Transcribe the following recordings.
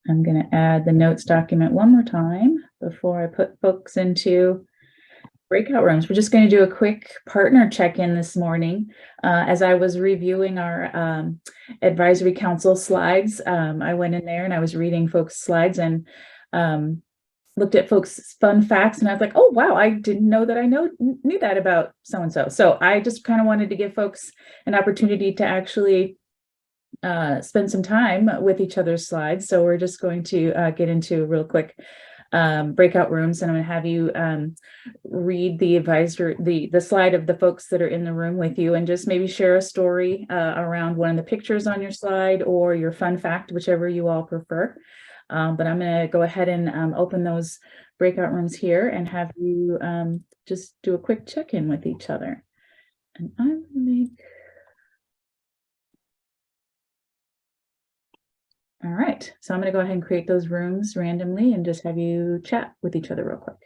I'm going to add the notes document one more time before I put folks into breakout rooms. We're just going to do a quick partner check-in this morning. As I was reviewing our advisory council slides, I went in there and I was reading folks' slides and looked at folks' fun facts, and I was like, oh, wow, I didn't know that I knew that about so-and-so. So I just kind of wanted to give folks an opportunity to actually spend some time with each other's slides. So we're just going to get into real quick breakout rooms, and I'm going to have you read the slide of the folks that are in the room with you, and just maybe share a story around one of the pictures on your slide or your fun fact, whichever you all prefer. But I'm going to go ahead and open those breakout rooms here and have you just do a quick check-in with each other. And I'm going to make... All right, so I'm going to go ahead and create those rooms randomly and just have you chat with each other real quick.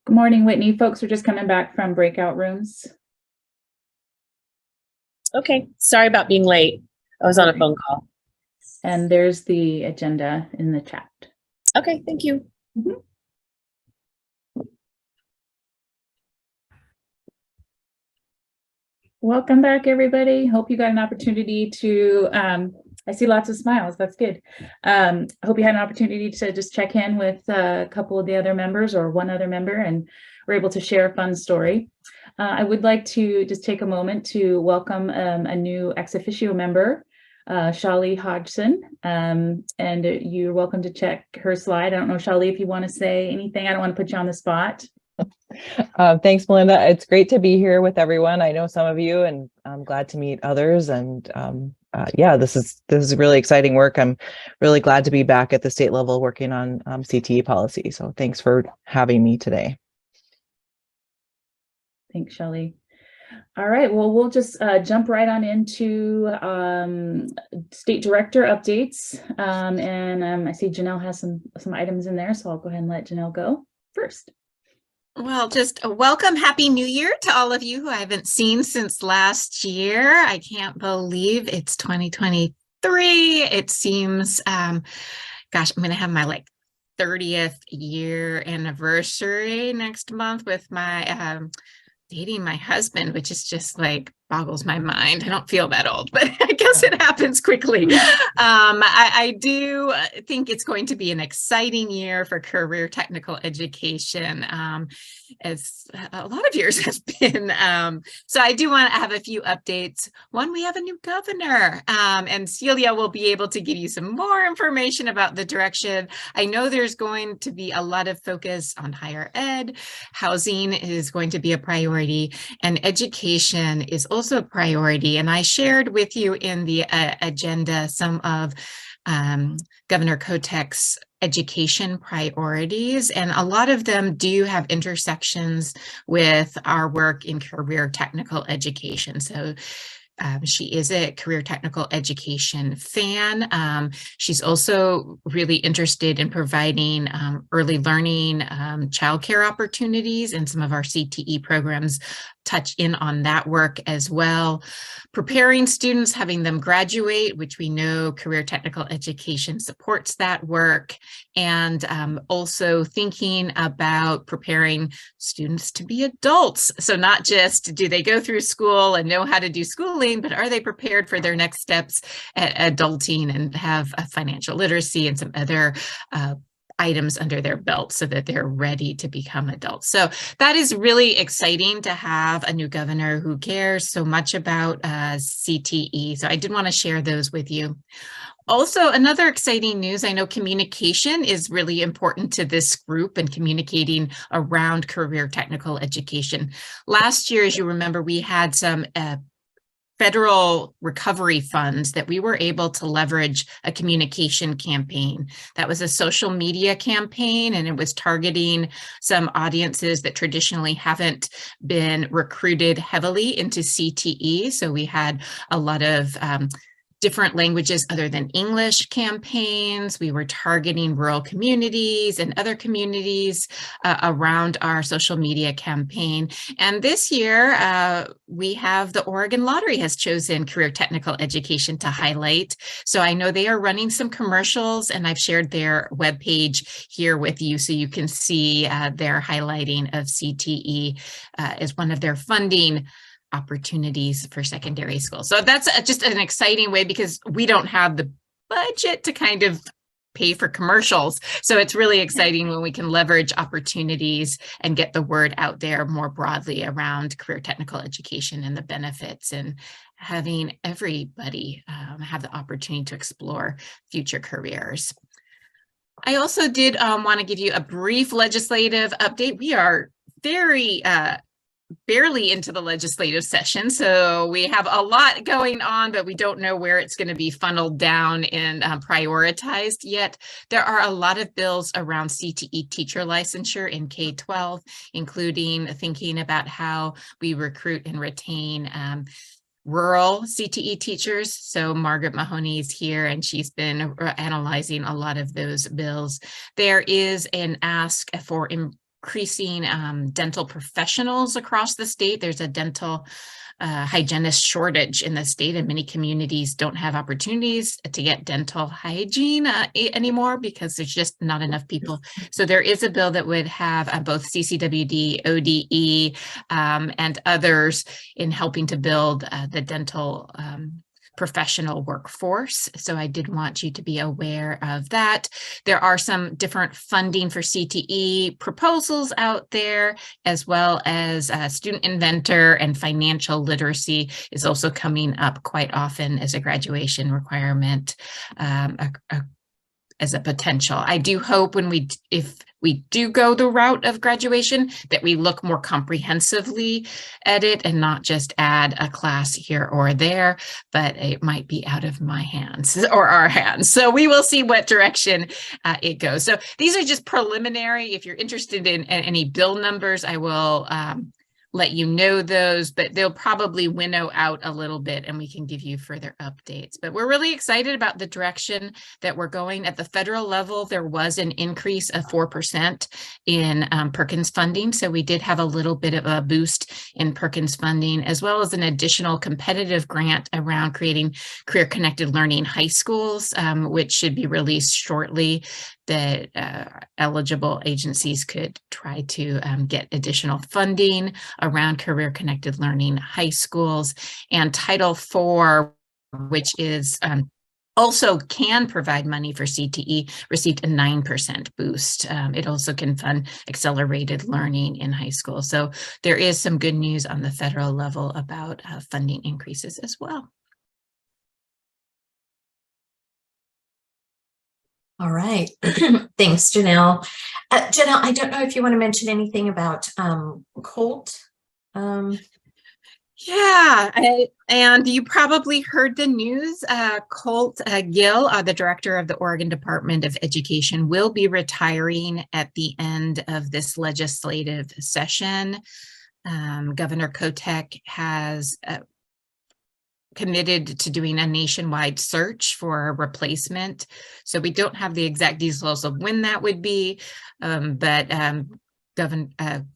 Good morning, Whitney. Folks are just coming back from breakout rooms. Okay, sorry about being late. I was on a phone call. And there's the agenda in the chat. Okay, thank you. Mm-hmm. Welcome back, everybody. Hope you got an opportunity to, I see lots of smiles. That's good. I hope you had an opportunity to just check in with a couple of the other members or one other member and were able to share a fun story. I would like to just take a moment to welcome a new ex officio member, Shali Hodgson, and you're welcome to check her slide. I don't know, Shali, if you want to say anything. I don't want to put you on the spot. Thanks, Melinda. It's great to be here with everyone. I know some of you, and I'm glad to meet others. And yeah, this is really exciting work. I'm really glad to be back at the state level working on CTE policy. So thanks for having me today. Thanks, Shelley. All right, well, we'll just jump right on into state director updates. And I see Janelle has some items in there, so I'll go ahead and let Janelle go first. Well, just a welcome, Happy New Year to all of you who I haven't seen since last year. I can't believe it's 2023. It seems, gosh, I'm going to have my 30th year anniversary next month with my dating my husband, which is just boggles my mind. I don't feel that old, but I guess it happens quickly. I do think it's going to be an exciting year for career technical education, as a lot of years have been. So I do want to have a few updates. One, we have a new governor, and Celia will be able to give you some more information about the direction. I know there's going to be a lot of focus on higher ed. Housing is going to be a priority, and education is also a priority. And I shared with you in the agenda some of Governor Kotek's education priorities, and a lot of them do have intersections with our work in career technical education. So she is a career technical education fan. She's also really interested in providing early learning childcare opportunities, and some of our CTE programs touch in on that work as well. Preparing students, having them graduate, which we know career technical education supports that work, and also thinking about preparing students to be adults. So not just do they go through school and know how to do schooling, but are they prepared for their next steps at adulting and have a financial literacy and some other items under their belt so that they're ready to become adults. So that is really exciting to have a new governor who cares so much about CTE. So I did want to share those with you. Also, another exciting news, I know communication is really important to this group and communicating around career technical education. Last year, as you remember, we had some federal recovery funds that we were able to leverage a communication campaign. That was a social media campaign, and it was targeting some audiences that traditionally haven't been recruited heavily into CTE. So we had a lot of different languages other than English campaigns. We were targeting rural communities and other communities around our social media campaign. And this year, we have the Oregon Lottery has chosen career technical education to highlight. So I know they are running some commercials, and I've shared their webpage here with you so you can see their highlighting of CTE as one of their funding opportunities for secondary school. So that's just an exciting way, because we don't have the budget to kind of pay for commercials. So it's really exciting when we can leverage opportunities and get the word out there more broadly around career technical education and the benefits, and having everybody have the opportunity to explore future careers. I also did want to give you a brief legislative update. We are very barely into the legislative session, so we have a lot going on, but we don't know where it's going to be funneled down and prioritized yet. There are a lot of bills around CTE teacher licensure in K-12, including thinking about how we recruit and retain rural CTE teachers. So Margaret Mahoney is here, and she's been analyzing a lot of those bills. There is an ask for increasing dental professionals across the state. There's a dental hygienist shortage in the state, and many communities don't have opportunities to get dental hygiene anymore because there's just not enough people. So there is a bill that would have both CCWD, ODE, and others in helping to build the dental professional workforce. So I did want you to be aware of that. There are some different funding for CTE proposals out there, as well as student inventor and financial literacy is also coming up quite often as a graduation requirement, as a potential. I do hope if we do go the route of graduation, that we look more comprehensively at it and not just add a class here or there, but it might be out of my hands or our hands. So we will see what direction it goes. So these are just preliminary. If you're interested in any bill numbers, I will let you know those, but they'll probably winnow out a little bit and we can give you further updates. But we're really excited about the direction that we're going. At the federal level, there was an increase of 4% in Perkins funding. So we did have a little bit of a boost in Perkins funding, as well as an additional competitive grant around creating career-connected learning high schools, which should be released shortly, that eligible agencies could try to get additional funding around career-connected learning high schools. And Title IV, which is also can provide money for CTE, received a 9% boost. It also can fund accelerated learning in high school. So there is some good news on the federal level about funding increases as well. All right. Thanks, Janelle. Janelle, I don't know if you want to mention anything about Colt. Yeah, and you probably heard the news. Colt Gill, the director of the Oregon Department of Education, will be retiring at the end of this legislative session. Governor Kotek has committed to doing a nationwide search for a replacement. So we don't have the exact details of when that would be, but Governor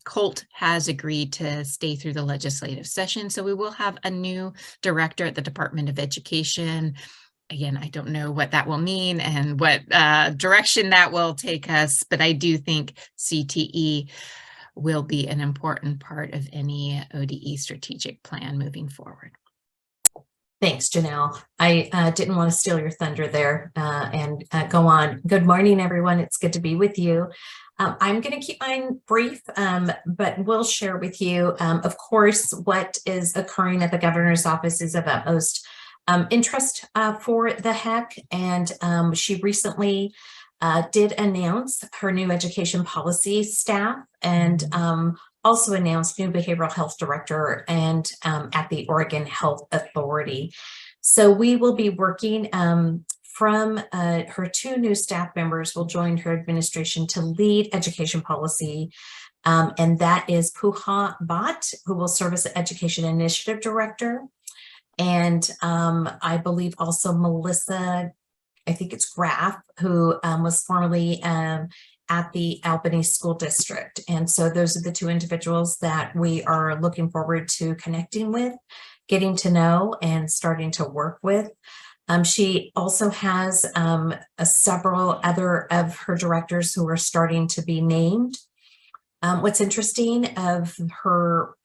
Colt has agreed to stay through the legislative session. So we will have a new director at the Department of Education. Again, I don't know what that will mean and what direction that will take us, but I do think CTE will be an important part of any ODE strategic plan moving forward. Thanks, Janelle. I didn't want to steal your thunder there and go on. Good morning, everyone. It's good to be with you. I'm going to keep mine brief, but we'll share with you, of course, what is occurring at the governor's office is of utmost interest for the HEC. And she recently did announce her new education policy staff and also announced new behavioral health director and at the Oregon Health Authority. So we will be working from her two new staff members will join her administration to lead education policy. And that is Puha Bhatt, who will serve as the Education Initiative Director, And I believe also Melissa, I think it's Graff, who was formerly at the Albany School District. And so those are the two individuals that we are looking forward to connecting with, getting to know, and starting to work with. She also has several other of her directors who are starting to be named. What's interesting of her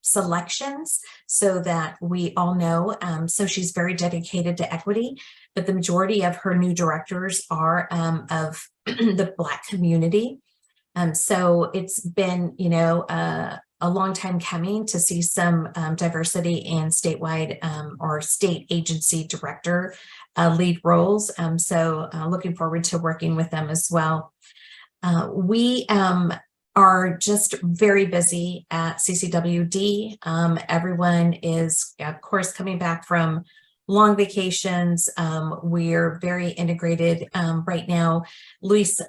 selections, so that we all know, so she's very dedicated to equity, but the majority of her new directors are of the Black community. So it's been, a long time coming to see some diversity in statewide or state agency director lead roles. So looking forward to working with them as well. We are just very busy at CCWD. Everyone is, of course, coming back from long vacations. We're very integrated right now. Luis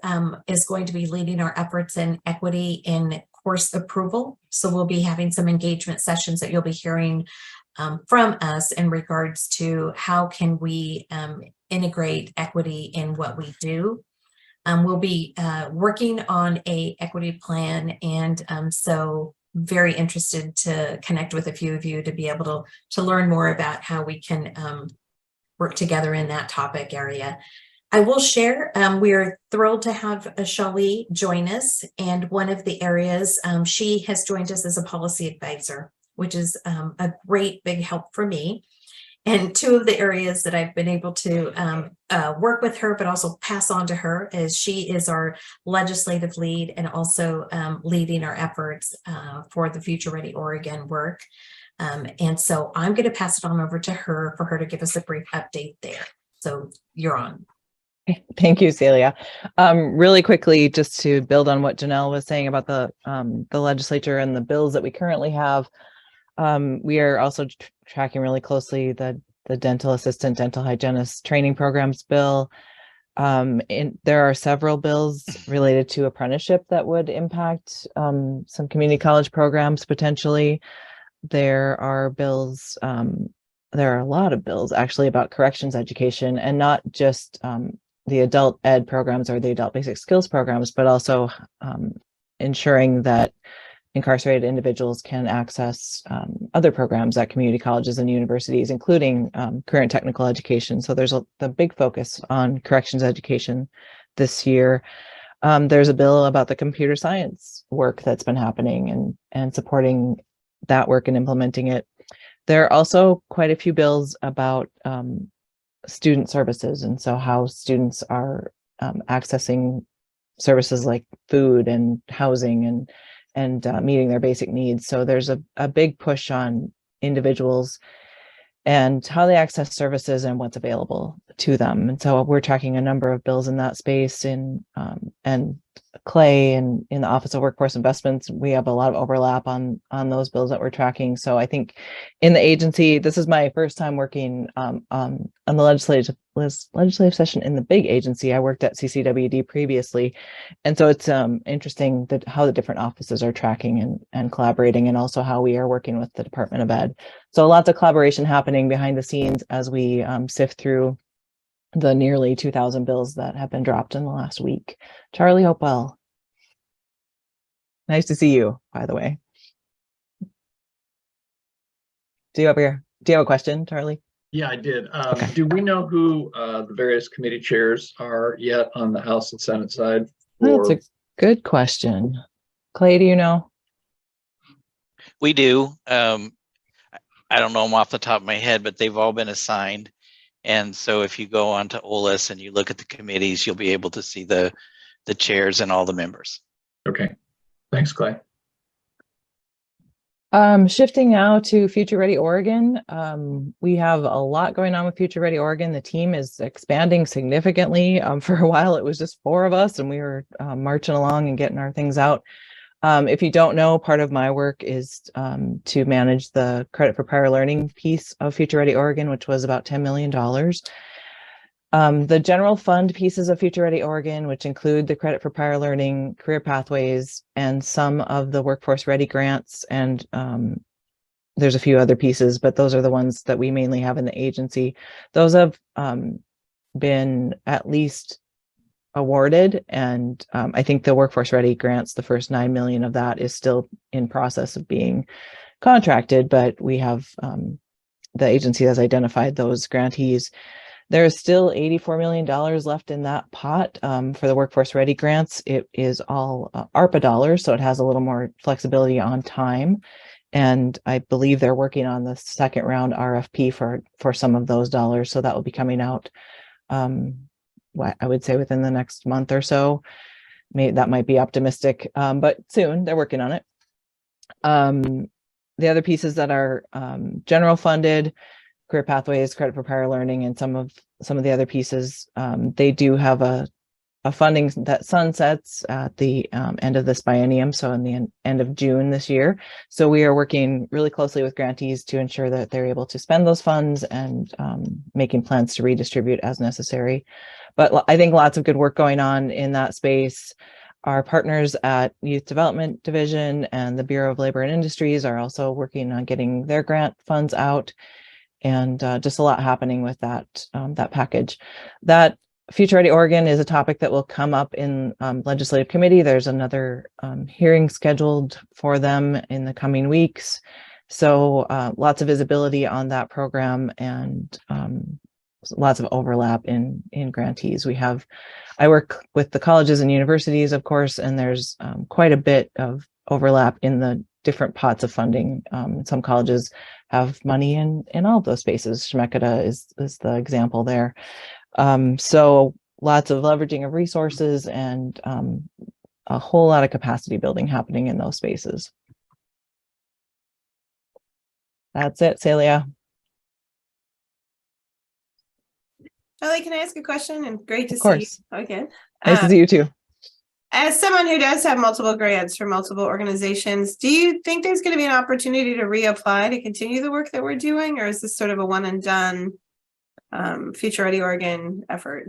is going to be leading our efforts in equity in course approval. So we'll be having some engagement sessions that you'll be hearing from us in regards to how can we integrate equity in what we do. We'll be working on a equity plan, and so very interested to connect with a few of you to be able to learn more about how we can work together in that topic area. I will share, we are thrilled to have Shali join us, and one of the areas she has joined us as a policy advisor, which is a great big help for me. And two of the areas that I've been able to work with her, but also pass on to her, is she is our legislative lead and also leading our efforts for the Future Ready Oregon work. And so I'm going to pass it on over to her for her to give us a brief update there. So you're on. Thank you, Celia. Really quickly, just to build on what Janelle was saying about the legislature and the bills that we currently have. We are also tracking really closely the dental assistant, dental hygienist training programs bill. And there are several bills related to apprenticeship that would impact some community college programs potentially. There are bills, there are a lot of bills actually about corrections education, and not just the adult ed programs or the adult basic skills programs, but also ensuring that incarcerated individuals can access other programs at community colleges and universities, including career and technical education. So there's the big focus on corrections education this year. There's a bill about the computer science work that's been happening and supporting that work and implementing it. There are also quite a few bills about student services, and so how students are accessing services like food and housing and meeting their basic needs. So there's a big push on individuals and how they access services and what's available to them. And so we're tracking a number of bills in that space. And Clay and in the Office of Workforce Investments, we have a lot of overlap on those bills that we're tracking. So I think in the agency, this is my first time working on the legislative session in the big agency. I worked at CCWD previously. And so it's interesting that how the different offices are tracking and collaborating, and also how we are working with the Department of Ed. So lots of collaboration happening behind the scenes as we sift through the nearly 2,000 bills that have been dropped in the last week. Charlie, hope well. Nice to see you, by the way. Do you have a question, Charlie? Yeah, I did. Okay. Do we know who the various committee chairs are yet on the House and Senate side? That's a good question. Clay, do you know? We do. I don't know them off the top of my head, but they've all been assigned. And so if you go onto OLS and you look at the committees, you'll be able to see the chairs and all the members. Okay. Thanks, Clay. Shifting now to Future Ready Oregon. We have a lot going on with Future Ready Oregon. The team is expanding significantly. For a while, it was just 4 of us, and we were marching along and getting our things out. If you don't know, part of my work is to manage the credit for prior learning piece of Future Ready Oregon, which was about $10 million. The general fund pieces of Future Ready Oregon, which include the credit for prior learning, career pathways, and some of the workforce ready grants and there's a few other pieces, but those are the ones that we mainly have in the agency. Those have been at least awarded, and I think the Workforce Ready grants, the first 9 million of that is still in process of being contracted, but we have the agency has identified those grantees. There's still $84 million left in that pot for the Workforce Ready grants. It is all ARPA dollars, so it has a little more flexibility on time. And I believe they're working on the second round RFP for some of those dollars. So that will be coming out, I would say within the next month or so. Maybe that might be optimistic, but soon. They're working on it. The other pieces that are general funded, career pathways, credit for prior learning, and some of the other pieces, they do have a funding that sunsets at the end of this biennium, so in the end of June this year. So we are working really closely with grantees to ensure that they're able to spend those funds and making plans to redistribute as necessary. But I think lots of good work going on in that space. Our partners at Youth Development Division and the Bureau of Labor and Industries are also working on getting their grant funds out, and just a lot happening with that package. That Future Ready Oregon is a topic that will come up in legislative committee. There's another hearing scheduled for them in the coming weeks. So lots of visibility on that program, and lots of overlap in grantees. I work with the colleges and universities, of course, and there's quite a bit of overlap in the different pots of funding. Some colleges have money in all of those spaces. Schmeketa is the example there. So lots of leveraging of resources and a whole lot of capacity building happening in those spaces. That's it, Celia. Charlie, can I ask a question? And great to Of see you course. again. Nice to see you too. As someone who does have multiple grants from multiple organizations, do you think there's going to be an opportunity to reapply to continue the work that we're doing, or is this sort of a one and done Future Ready Oregon effort?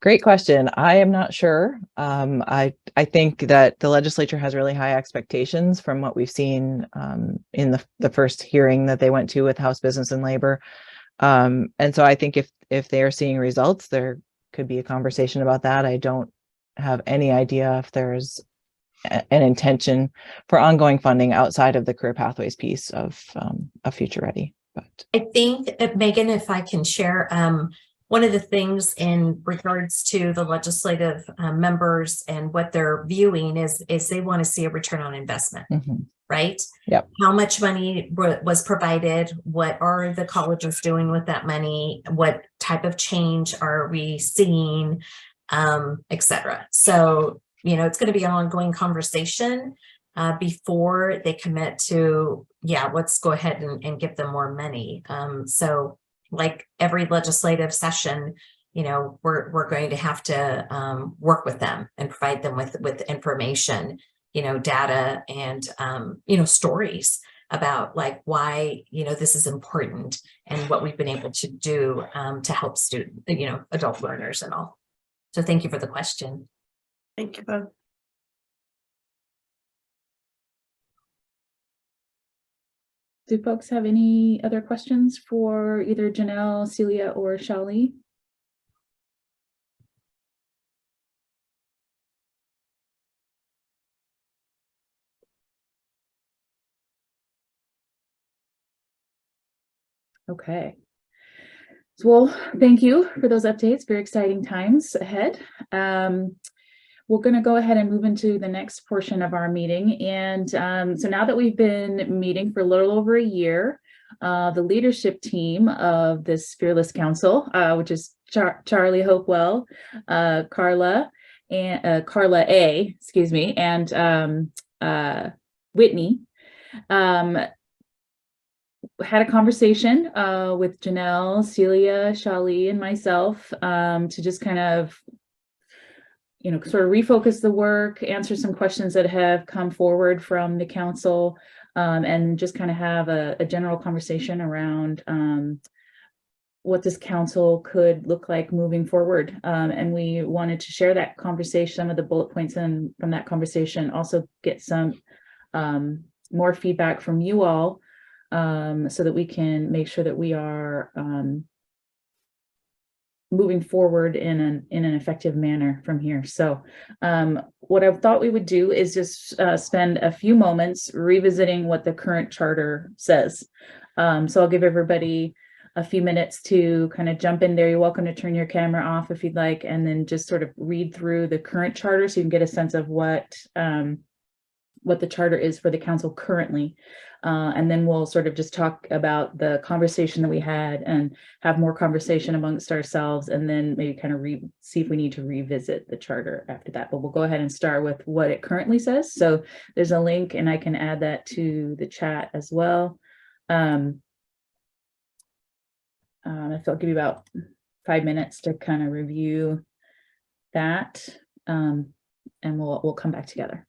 Great question. I am not sure. I think that the legislature has really high expectations from what we've seen in the first hearing that they went to with House Business and Labor. And so I think if they are seeing results, there could be a conversation about that. I don't have any idea if there's an intention for ongoing funding outside of the career pathways piece of Future Ready. But I think, Megan, if I can share, one of the things in regards to the legislative members and what they're viewing is they want to see a return on investment, right? Yep. How much money was provided? What are the colleges doing with that money? What type of change are we seeing, et cetera? So, it's going to be an ongoing conversation before they commit to, let's go ahead and give them more money. So like every legislative session, we're going to have to work with them and provide them with information, data and, stories about like why, this is important and what we've been able to do to help adult learners and all. So thank you for the question. Thank you both. Do folks have any other questions for either Janelle, Celia, or Shali? Okay. Well, thank you for those updates. Very exciting times ahead. We're going to go ahead and move into the next portion of our meeting. And so now that we've been meeting for a little over a year, the leadership team of this Fearless Council, which is Charlie Hopewell, Carla A, excuse me, and Whitney, had a conversation with Janelle, Celia, Shali, and myself to just kind of sort of refocus the work, answer some questions that have come forward from the council, and just kind of have a general conversation around what this council could look like moving forward. And we wanted to share that conversation, some of the bullet points from that conversation, also get some more feedback from you all so that we can make sure that we are moving forward in an effective manner from here. So what I thought we would do is just spend a few moments revisiting what the current charter says. So I'll give everybody a few minutes to kind of jump in there. You're welcome to turn your camera off if you'd like, and then just sort of read through the current charter so you can get a sense of what the charter is for the council currently. And then we'll sort of just talk about the conversation that we had and have more conversation amongst ourselves, and then maybe kind of see if we need to revisit the charter after that. But we'll go ahead and start with what it currently says. So there's a link and I can add that to the chat as well. If I'll give you about 5 minutes to kind of review that, and we'll come back together.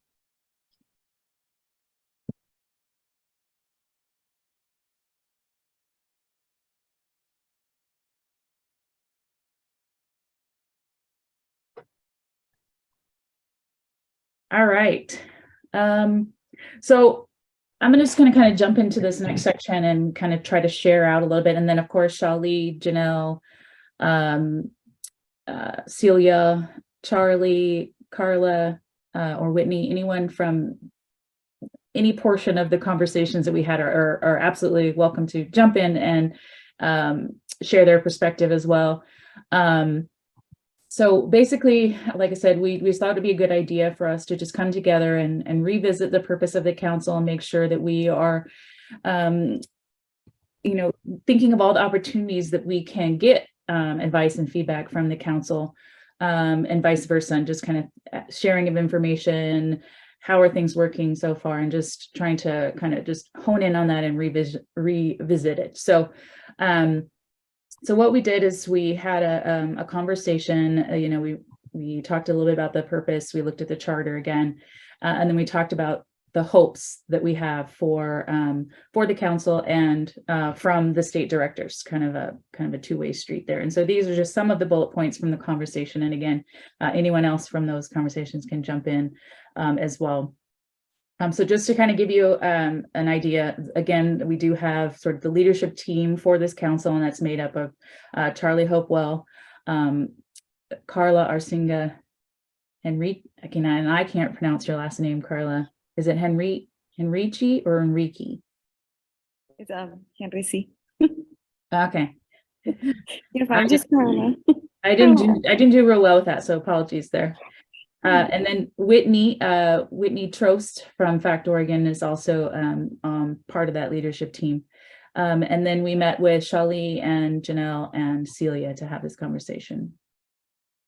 All right. So I'm just going to kind of jump into this next section and kind of try to share out a little bit. And then, of course, Shali, Janelle, Celia, Charlie, Carla, or Whitney, anyone from any portion of the conversations that we had are absolutely welcome to jump in and share their perspective as well. So basically, like I said, we thought it'd be a good idea for us to just come together and revisit the purpose of the council and make sure that we are, thinking of all the opportunities that we can get advice and feedback from the council, and vice versa, and just kind of sharing of information, how are things working so far, and just trying to kind of just hone in on that and revisit it. So what we did is we had a conversation, we talked a little bit about the purpose, we looked at the charter again, and then we talked about the hopes that we have for the council and from the state directors, kind of a two-way street there. And so these are just some of the bullet points from the conversation. And again, anyone else from those conversations can jump in as well. So just to kind of give you an idea, again, we do have sort of the leadership team for this council, and that's made up of Charlie Hopewell, Carla Arsinga, Henrique, and I can't pronounce your last name, Carla. Is it Henrici or Enrique? It's Henrici. Okay. You're fine, just Carla. I didn't do real well with that, so apologies there. And then Whitney Trost from Fact Oregon is also part of that leadership team. And then we met with Shali and Janelle and Celia to have this conversation.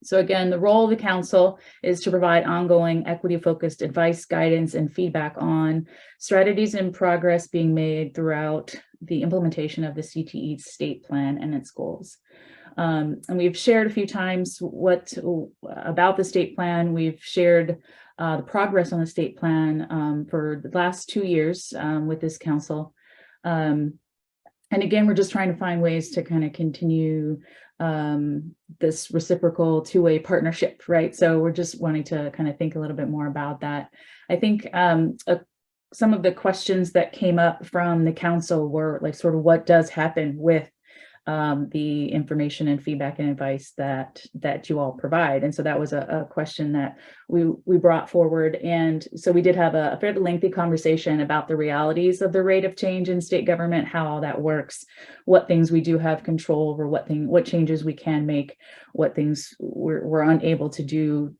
So again, the role of the council is to provide ongoing equity-focused advice, guidance, and feedback on strategies and progress being made throughout the implementation of the CTE state plan and its goals. And we've shared a few times about the state plan. We've shared the progress on the state plan for the last 2 years with this council. And again, we're just trying to find ways to kind of continue this reciprocal two-way partnership, right? So we're just wanting to kind of think a little bit more about that. I think some of the questions that came up from the council were like sort of what does happen with the information and feedback and advice that you all provide. And so that was a question that we brought forward. And so we did have a fairly lengthy conversation about the realities of the rate of change in state government, how all that works, what things we do have control over, what changes we can make, what things we're unable to do,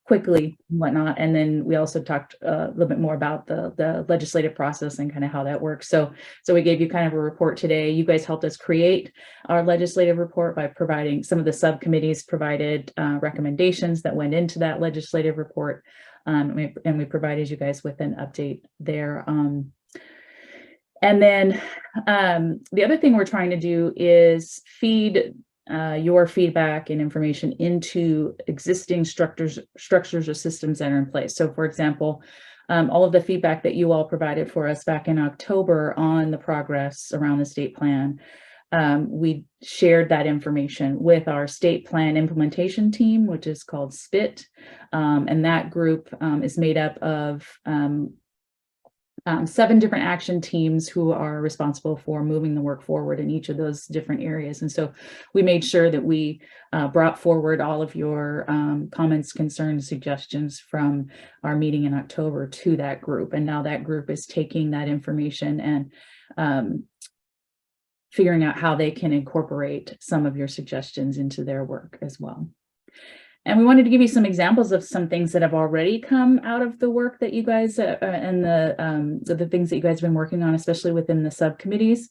quickly and whatnot. And then we also talked a little bit more about the legislative process and kind of how that works. So we gave you kind of a report today. You guys helped us create our legislative report by providing some of the subcommittees provided recommendations that went into that legislative report. And we provided you guys with an update there. And then the other thing we're trying to do is feed your feedback and information into existing structures or systems that are in place. So for example, all of the feedback that you all provided for us back in October on the progress around the state plan, we shared that information with our state plan implementation team, which is called SPIT. And that group is made up of 7 different action teams who are responsible for moving the work forward in each of those different areas. And so we made sure that we brought forward all of your comments, concerns, suggestions from our meeting in October to that group. And now that group is taking that information and figuring out how they can incorporate some of your suggestions into their work as well. And we wanted to give you some examples of some things that have already come out of the work that you guys and the things that you guys have been working on, especially within the subcommittees.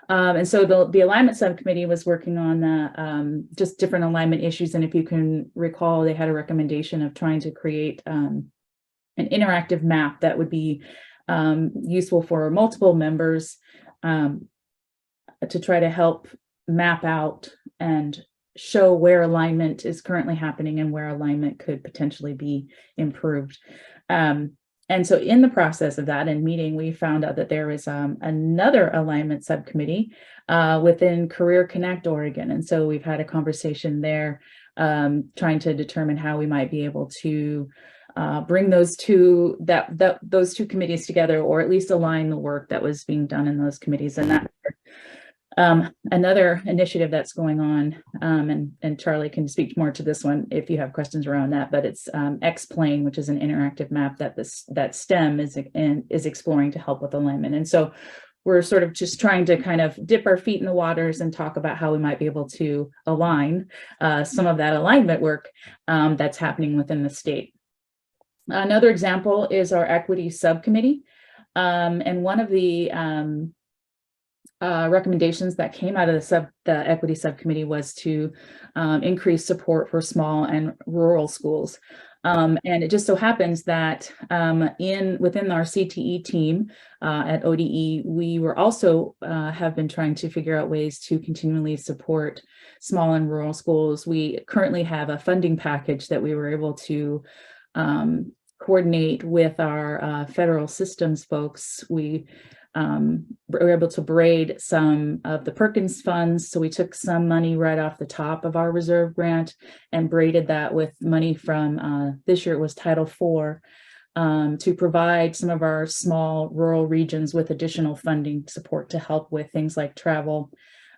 And so the alignment subcommittee was working on just different alignment issues. And if you can recall, they had a recommendation of trying to create an interactive map that would be useful for multiple members to try to help map out and show where alignment is currently happening and where alignment could potentially be improved. And so in the process of that and meeting, we found out that there is another alignment subcommittee within Career Connect Oregon. And so we've had a conversation there trying to determine how we might be able to bring those two committees together, or at least align the work that was being done in those committees. And that another initiative that's going on, and Charlie can speak more to this one if you have questions around that, but it's X-Plane, which is an interactive map that STEM is exploring to help with alignment. And so we're sort of just trying to kind of dip our feet in the waters and talk about how we might be able to align some of that alignment work that's happening within the state. Another example is our equity subcommittee. And one of the recommendations that came out of the equity subcommittee was to increase support for small and rural schools. And it just so happens that within our CTE team at ODE, we were also have been trying to figure out ways to continually support small and rural schools. We currently have a funding package that we were able to coordinate with our federal systems folks. We were able to braid some of the Perkins funds. So we took some money right off the top of our reserve grant and braided that with money from this year it was Title IV to provide some of our small rural regions with additional funding support to help with things like travel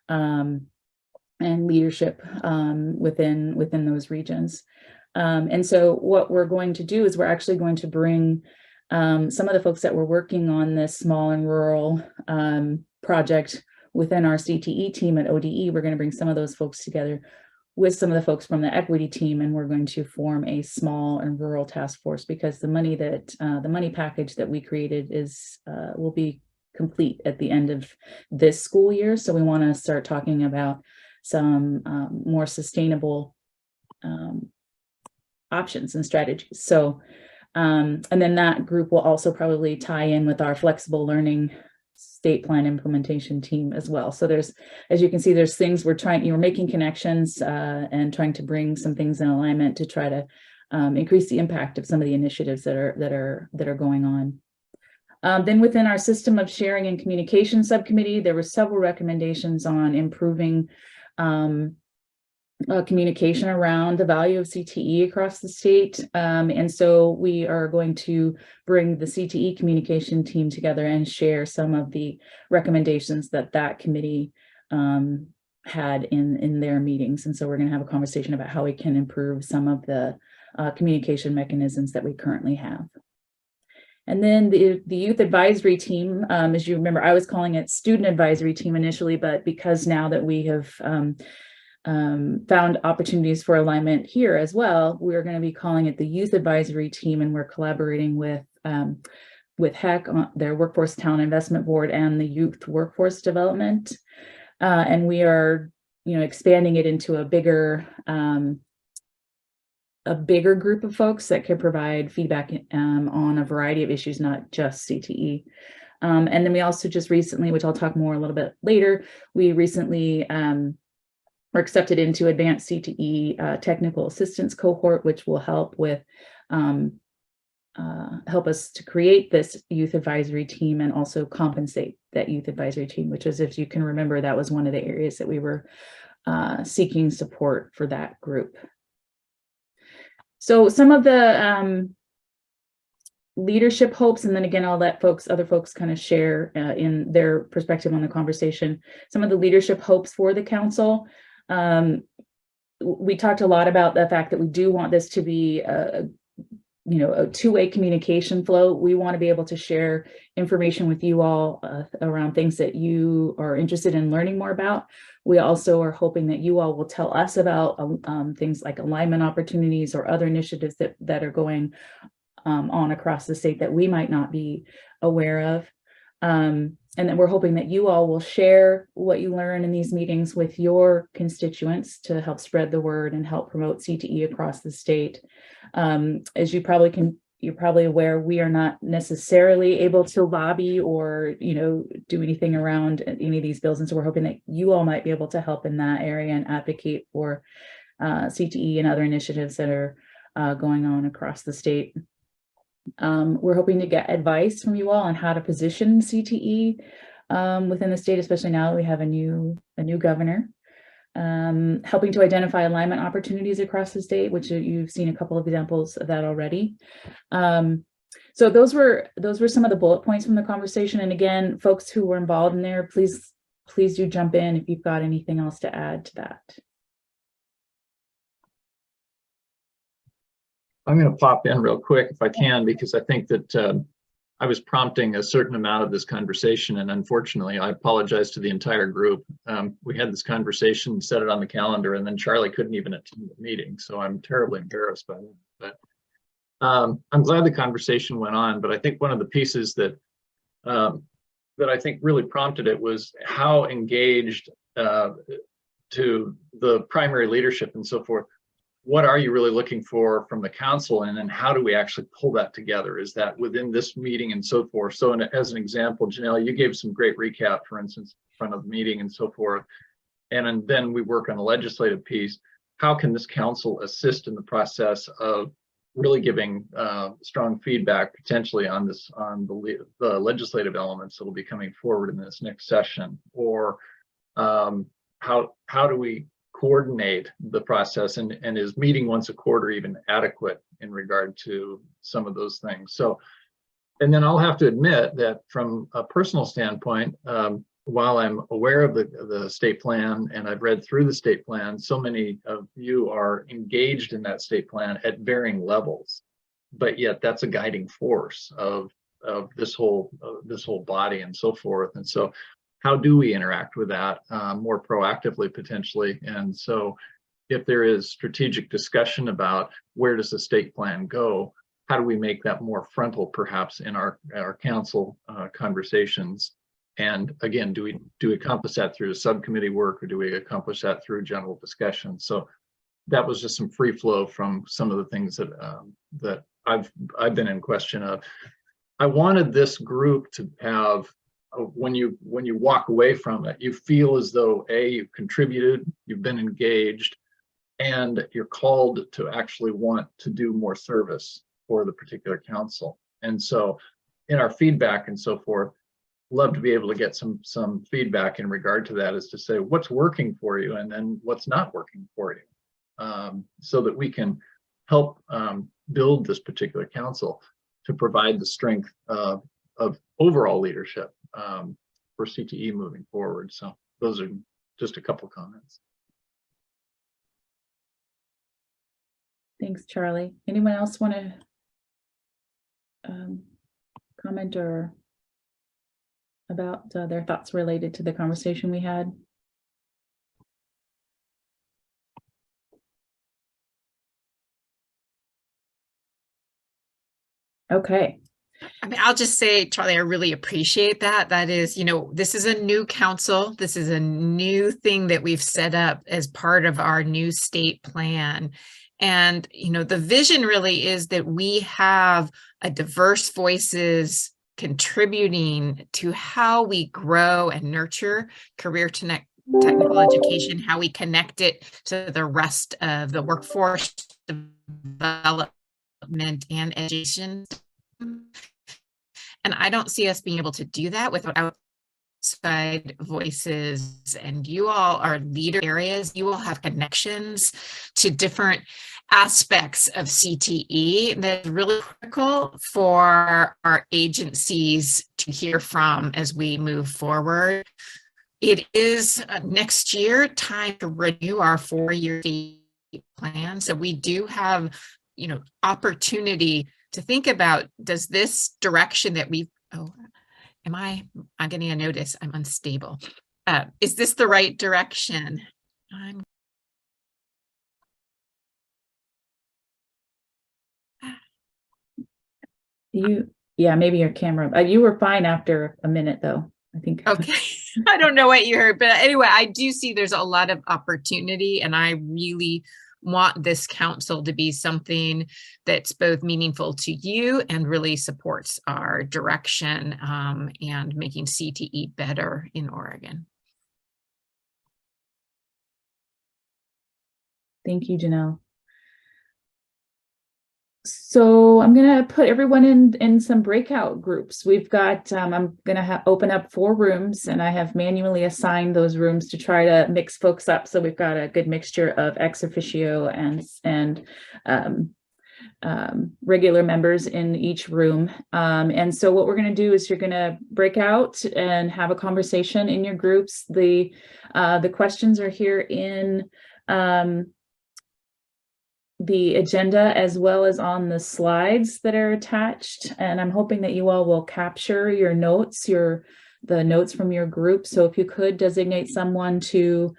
and leadership within those regions. And so what we're going to do is we're actually going to bring some of the folks that were working on this small and rural project within our CTE team at ODE. We're going to bring some of those folks together with some of the folks from the equity team, and we're going to form a small and rural task force, because the money package that we created will be complete at the end of this school year. So we want to start talking about some more sustainable options and strategies. So and then that group will also probably tie in with our flexible learning state plan implementation team as well. So there's, as you can see, there's things we're making connections and trying to bring some things in alignment to try to increase the impact of some of the initiatives that are going on. Then within our system of sharing and communication subcommittee, there were several recommendations on improving communication around the value of CTE across the state. And so we are going to bring the CTE communication team together and share some of the recommendations that committee had in their meetings. And so we're going to have a conversation about how we can improve some of the communication mechanisms that we currently have. And then the youth advisory team, as you remember, I was calling it student advisory team initially, but because now that we have found opportunities for alignment here as well, we're going to be calling it the youth advisory team, and we're collaborating with HEC, their Workforce Talent Investment Board, and the Youth Workforce Development, and we are, expanding it into a bigger group of folks that can provide feedback on a variety of issues, not just CTE. And then we also just recently, which I'll talk more a little bit later, we recently were accepted into advanced CTE technical assistance cohort, which will help with help us to create this youth advisory team and also compensate that youth advisory team, which is, if you can remember, that was one of the areas that we were seeking support for that group. So some of the leadership hopes, and then again, I'll let other folks kind of share in their perspective on the conversation. Some of the leadership hopes for the council. We talked a lot about the fact that we do want this to be a two-way communication flow. We want to be able to share information with you all around things that you are interested in learning more about. We also are hoping that you all will tell us about things like alignment opportunities or other initiatives that are going on across the state that we might not be aware of. And then we're hoping that you all will share what you learn in these meetings with your constituents to help spread the word and help promote CTE across the state. As you're probably aware, we are not necessarily able to lobby or, do anything around any of these bills. And so we're hoping that you all might be able to help in that area and advocate for CTE and other initiatives that are going on across the state. We're hoping to get advice from you all on how to position CTE within the state, especially now that we have a new governor. Helping to identify alignment opportunities across the state, which you've seen a couple of examples of that already. So those were some of the bullet points from the conversation. And again, folks who were involved in there, please do jump in if you've got anything else to add to that. I'm going to pop in real quick if I can, because I think that I was prompting a certain amount of this conversation, and unfortunately, I apologize to the entire group. We had this conversation, set it on the calendar, and then Charlie couldn't even attend the meeting, so I'm terribly embarrassed by that. But I'm glad the conversation went on, but I think one of the pieces that I think really prompted it was how engaged to the primary leadership and so forth. What are you really looking for from the council, and then how do we actually pull that together? Is that within this meeting and so forth? So as an example, Janelle, you gave some great recap, for instance, in front of the meeting and so forth. And then we work on the legislative piece. How can this council assist in the process of really giving strong feedback potentially on the legislative elements that will be coming forward in this next session? Or how do we coordinate the process, and is meeting once a quarter even adequate in regard to some of those things? So, and then I'll have to admit that from a personal standpoint, while I'm aware of the state plan and I've read through the state plan, so many of you are engaged in that state plan at varying levels, but yet that's a guiding force of this whole body and so forth. And so how do we interact with that more proactively potentially? And so if there is strategic discussion about where does the state plan go, how do we make that more frontal perhaps in our council conversations? And again, do we accomplish that through the subcommittee work, or do we accomplish that through general discussion? So that was just some free flow from some of the things that I've been in question of. I wanted this group to have, when you walk away from it, you feel as though you've contributed, you've been engaged, and you're called to actually want to do more service for the particular council. And so in our feedback and so forth, love to be able to get some feedback in regard to that, as to say what's working for you and then what's not working for you, so that we can help build this particular council to provide the strength of overall leadership for CTE moving forward. So those are just a couple comments. Thanks, Charlie. Anyone else want to comment or about their thoughts related to the conversation we had? Okay. I mean, I'll just say, Charlie, I really appreciate that. That is, this is a new council. This is a new thing that we've set up as part of our new state plan. And, the vision really is that we have a diverse voices contributing to how we grow and nurture career technical education, how we connect it to the rest of the workforce development and education. And I don't see us being able to do that without outside voices, and you all are leader areas. You all have connections to different aspects of CTE that's really critical for our agencies to hear from as we move forward. It is next year time to renew our 4-year plan. So we do have, opportunity to think about, does this direction that I'm getting a notice, I'm unstable. Is this the right direction? Yeah, maybe your camera. You were fine after a minute though, I think. Okay. I don't know what you heard, but anyway, I do see there's a lot of opportunity, and I really want this council to be something that's both meaningful to you and really supports our direction and making CTE better in Oregon. Thank you, Janelle. So I'm going to put everyone in some breakout groups. We've got, I'm going to open up 4 rooms, and I have manually assigned those rooms to try to mix folks up. So we've got a good mixture of ex officio and regular members in each room. And so what we're going to do is you're going to break out and have a conversation in your groups. The questions are here in the agenda as well as on the slides that are attached, and I'm hoping that you all will capture your notes, the notes from your group. So if you could designate someone to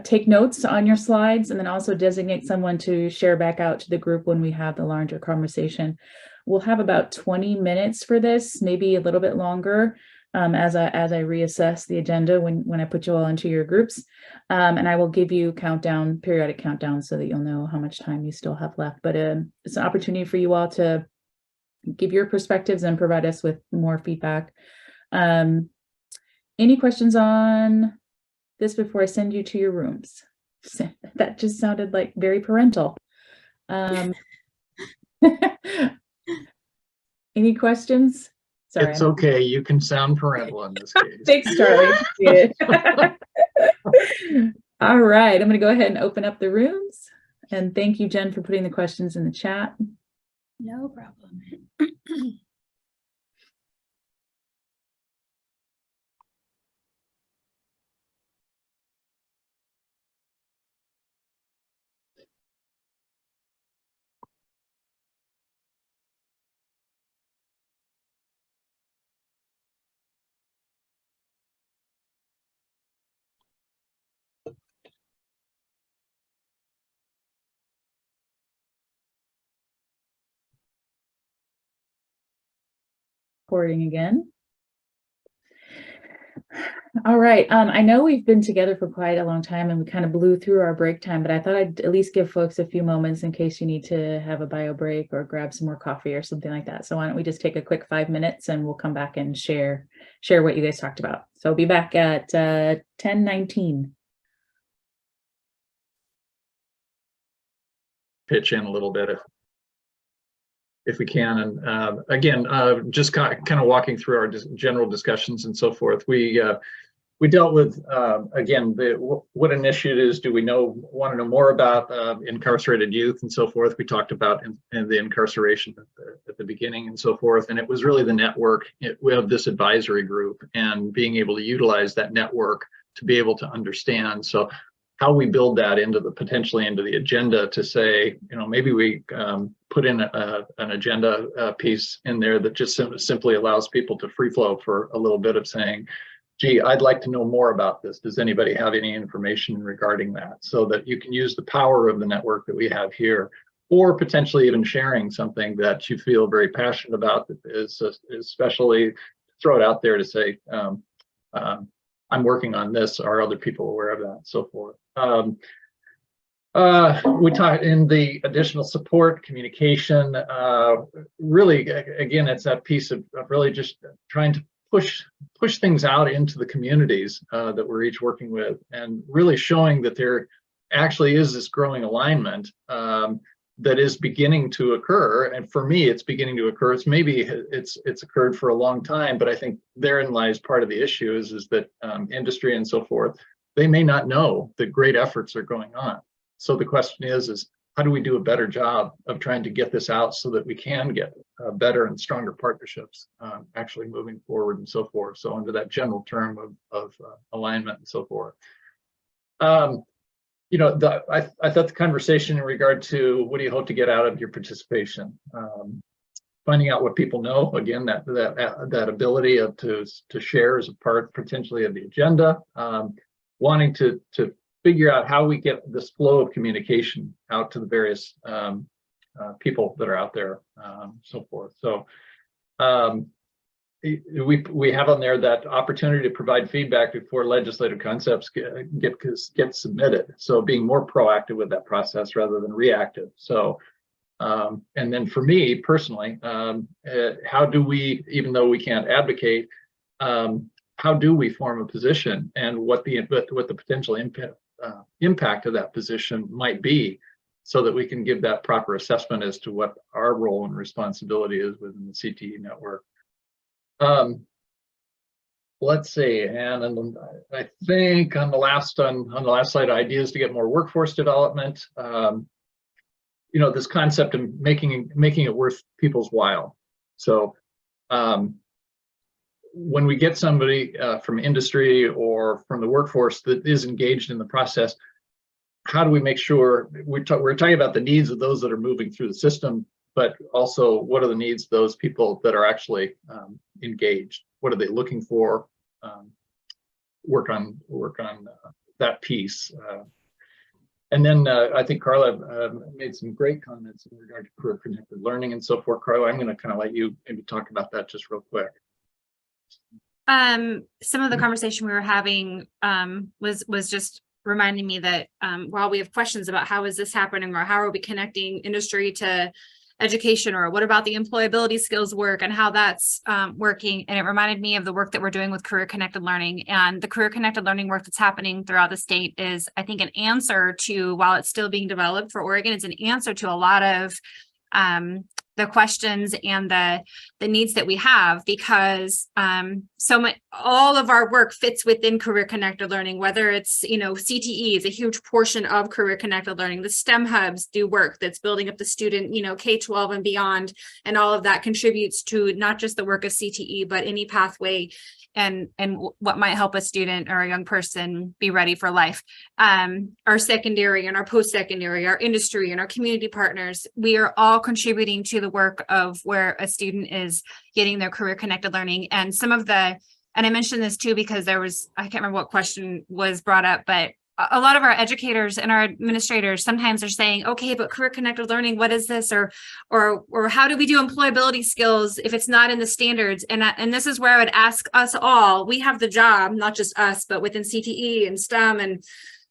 take notes on your slides, and then also designate someone to share back out to the group when we have the larger conversation. We'll have about 20 minutes for this, maybe a little bit longer, as I reassess the agenda when I put you all into your groups. And I will give you periodic countdown so that you'll know how much time you still have left. But it's an opportunity for you all to give your perspectives and provide us with more feedback. Any questions on this before I send you to your rooms? That just sounded like very parental. Any questions? Sorry. It's okay. You can sound parental in this case. Thanks, Charlie. All right. I'm going to go ahead and open up the rooms. And thank you, Jen, for putting the questions in the chat. No problem. Recording again. All right. I know we've been together for quite a long time and we kind of blew through our break time, but I thought I'd at least give folks a few moments in case you need to have a bio break or grab some more coffee or something like that. So why don't we just take a quick 5 minutes and we'll come back and share what you guys talked about. So I'll be back at 10:19. Pitch in a little bit if we can. And again, just kind of walking through our general discussions and so forth. We dealt with, again, what initiatives do we want to know more about incarcerated youth and so forth. We talked about in the incarceration at the beginning and so forth. And it was really the network. We have this advisory group and being able to utilize that network to be able to understand. So how we build that potentially into the agenda to say, maybe we put in an agenda piece in there that just simply allows people to free flow for a little bit of saying, gee, I'd like to know more about this. Does anybody have any information regarding that? So that you can use the power of the network that we have here, or potentially even sharing something that you feel very passionate about, that is especially throw it out there to say, I'm working on this. Are other people aware of that? And so forth. We talked in the additional support, communication. Really, again, it's that piece of really just trying to push things out into the communities that we're each working with, and really showing that there actually is this growing alignment that is beginning to occur. And for me, it's beginning to occur. It's occurred for a long time, but I think therein lies part of the issue is that industry and so forth, they may not know that great efforts are going on. So the question is how do we do a better job of trying to get this out so that we can get better and stronger partnerships actually moving forward and so forth. So under that general term of alignment and so forth. You know, I thought the conversation in regard to what do you hope to get out of your participation, finding out what people know, again, that ability to share as a part potentially of the agenda, wanting to figure out how we get this flow of communication out to the various people that are out there, so forth. So we have on there that opportunity to provide feedback before legislative concepts get submitted. So being more proactive with that process rather than reactive. So, and then for me personally, how do we, even though we can't advocate, how do we form a position and what the potential impact of that position might be so that we can give that proper assessment as to what our role and responsibility is within the CTE network. Let's see, and I think on the last slide, ideas to get more workforce development. You know, this concept of making it worth people's while. So when we get somebody from industry or from the workforce that is engaged in the process, how do we make sure we're talking about the needs of those that are moving through the system, but also what are the needs of those people that are actually engaged? What are they looking for? Work on that piece. And then I think Carla made some great comments in regard to career connected learning and so forth. Carla, I'm going to kind of let you maybe talk about that just real quick. Some of the conversation we were having was just reminding me that while we have questions about how is this happening or how are we connecting industry to education or what about the employability skills work and how that's working, and it reminded me of the work that we're doing with career connected learning. And the career connected learning work that's happening throughout the state is, I think, an answer to, while it's still being developed for Oregon, it's an answer to a lot of the questions and the needs that we have, because so much, all of our work fits within career connected learning, whether it's, you know, CTE is a huge portion of career connected learning. The STEM hubs do work that's building up the student, you know, K-12 and beyond, and all of that contributes to not just the work of CTE, but any pathway and what might help a student or a young person be ready for life. Our secondary and our post-secondary, our industry and our community partners, we are all contributing to the work of where a student is getting their career connected learning. And some of the, and I mentioned this too, because there was, I can't remember what question was brought up, but a lot of our educators and our administrators sometimes are saying, okay, but career connected learning, what is this? Or how do we do employability skills if it's not in the standards? And this is where I would ask us all, we have the job, not just us, but within CTE and STEM and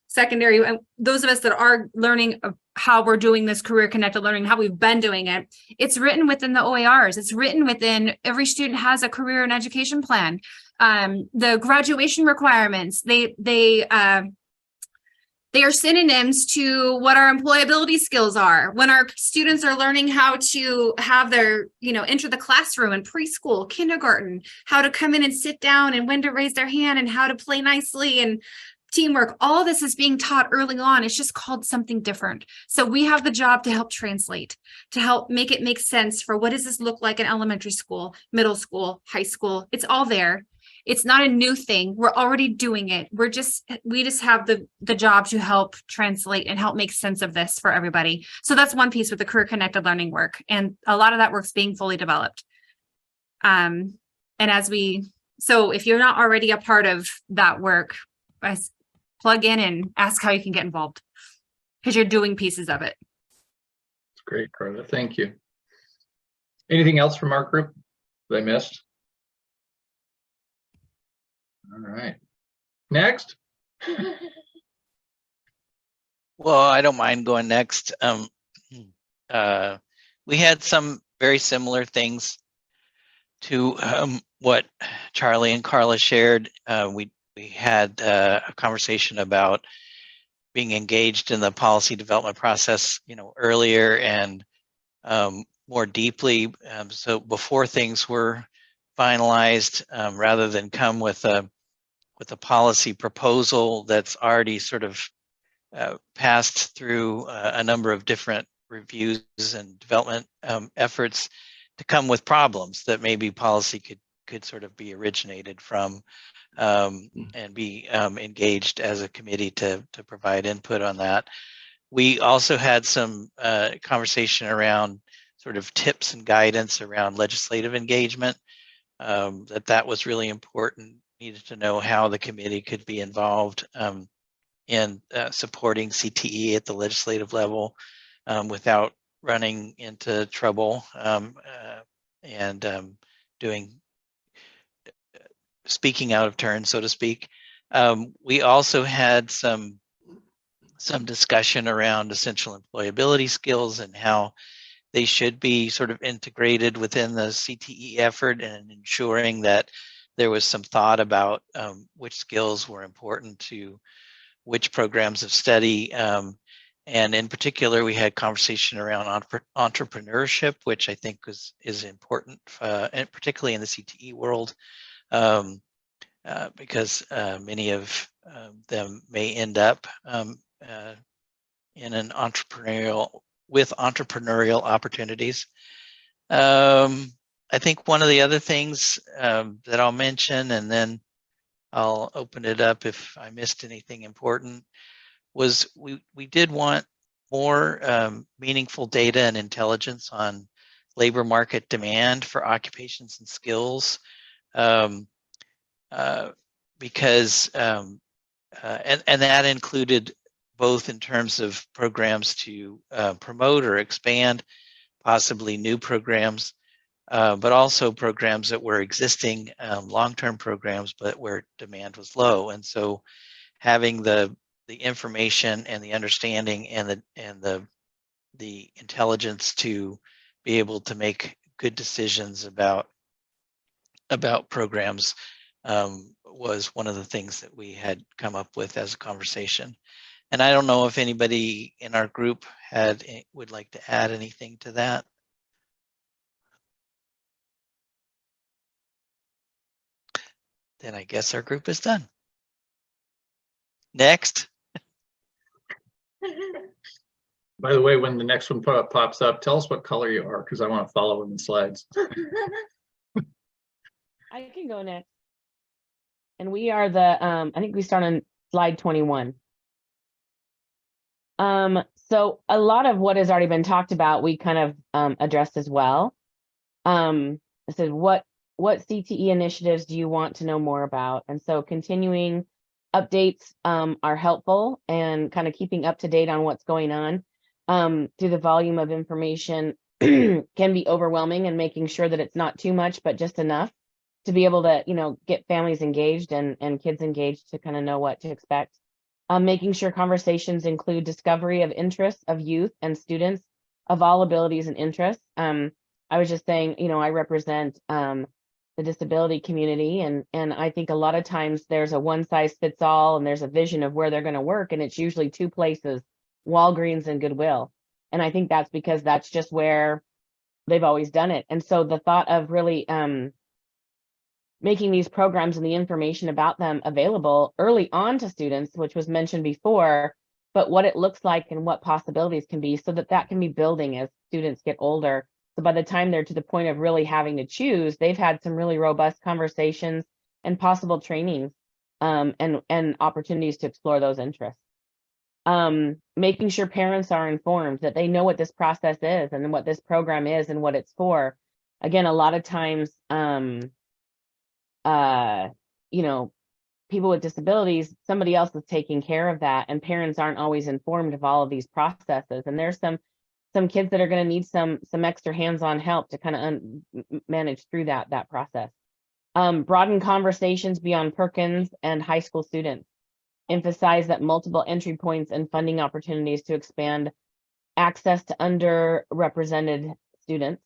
secondary, those of us that are learning how we're doing this career connected learning, how we've been doing it. It's written within the OERs. It's written within, every student has a career and education plan. The graduation requirements, they are synonyms to what our employability skills are. When our students are learning how to have their, you know, enter the classroom in preschool, kindergarten, how to come in and sit down and when to raise their hand and how to play nicely and teamwork, all this is being taught early on. It's just called something different. So we have the job to help translate, to help make it make sense for what does this look like in elementary school, middle school, high school. It's all there. It's not a new thing. We're already doing it. We just have the job to help translate and help make sense of this for everybody. So that's one piece with the career connected learning work. And a lot of that work's being fully developed. And so if you're not already a part of that work, plug in and ask how you can get involved, because you're doing pieces of it. That's great, Carla. Thank you. Anything else from our group that I missed? All right. Next. Well, I don't mind going next. We had some very similar things to what Charlie and Carla shared. We had a conversation about being engaged in the policy development process, earlier and more deeply. So before things were finalized, rather than come with a policy proposal that's already sort of passed through a number of different reviews and development efforts, to come with problems that maybe policy could sort of be originated from, and be engaged as a committee to provide input on that. We also had some conversation around sort of tips and guidance around legislative engagement, that was really important. Needed to know how the committee could be involved in supporting CTE at the legislative level without running into trouble, and speaking out of turn, so to speak. We also had some discussion around essential employability skills and how they should be sort of integrated within the CTE effort, and ensuring that there was some thought about which skills were important to which programs of study. And in particular, we had conversation around entrepreneurship, which I think is important, and particularly in the CTE world, because many of them may end up in an entrepreneurial opportunities. I think one of the other things that I'll mention, and then I'll open it up if I missed anything important, was we did want more meaningful data and intelligence on labor market demand for occupations and skills, because and that included both in terms of programs to promote or expand, possibly new programs, but also programs that were existing long-term programs, but where demand was low. And so having the information and the understanding and the intelligence to be able to make good decisions about programs was one of the things that we had come up with as a conversation. And I don't know if anybody in our group would like to add anything to that. Then I guess our group is done. Next. By the way, when the next one pops up, tell us what color you are, because I want to follow in the slides. I can go next. And we are the, I think we start on slide 21. So a lot of what has already been talked about, we kind of addressed as well. I said, what CTE initiatives do you want to know more about? And so continuing updates are helpful, and kind of keeping up to date on what's going on through the volume of information can be overwhelming, and making sure that it's not too much, but just enough to be able to, get families engaged and kids engaged to kind of know what to expect. Making sure conversations include discovery of interests of youth and students of all abilities and interests. I was just saying, I represent the disability community, and I think a lot of times there's a one size fits all, and there's a vision of where they're going to work, and it's usually two places, Walgreens and Goodwill. And I think that's because that's just where they've always done it. And so the thought of really making these programs and the information about them available early on to students, which was mentioned before, but what it looks like and what possibilities can be, so that can be building as students get older. So by the time they're to the point of really having to choose, they've had some really robust conversations and possible trainings and opportunities to explore those interests. Making sure parents are informed, that they know what this process is and what this program is and what it's for. Again, a lot of times, people with disabilities, somebody else is taking care of that, and parents aren't always informed of all of these processes. And there's some kids that are going to need some extra hands-on help to kind of manage through that process. Broaden conversations beyond Perkins and high school students. Emphasize that multiple entry points and funding opportunities to expand access to underrepresented students.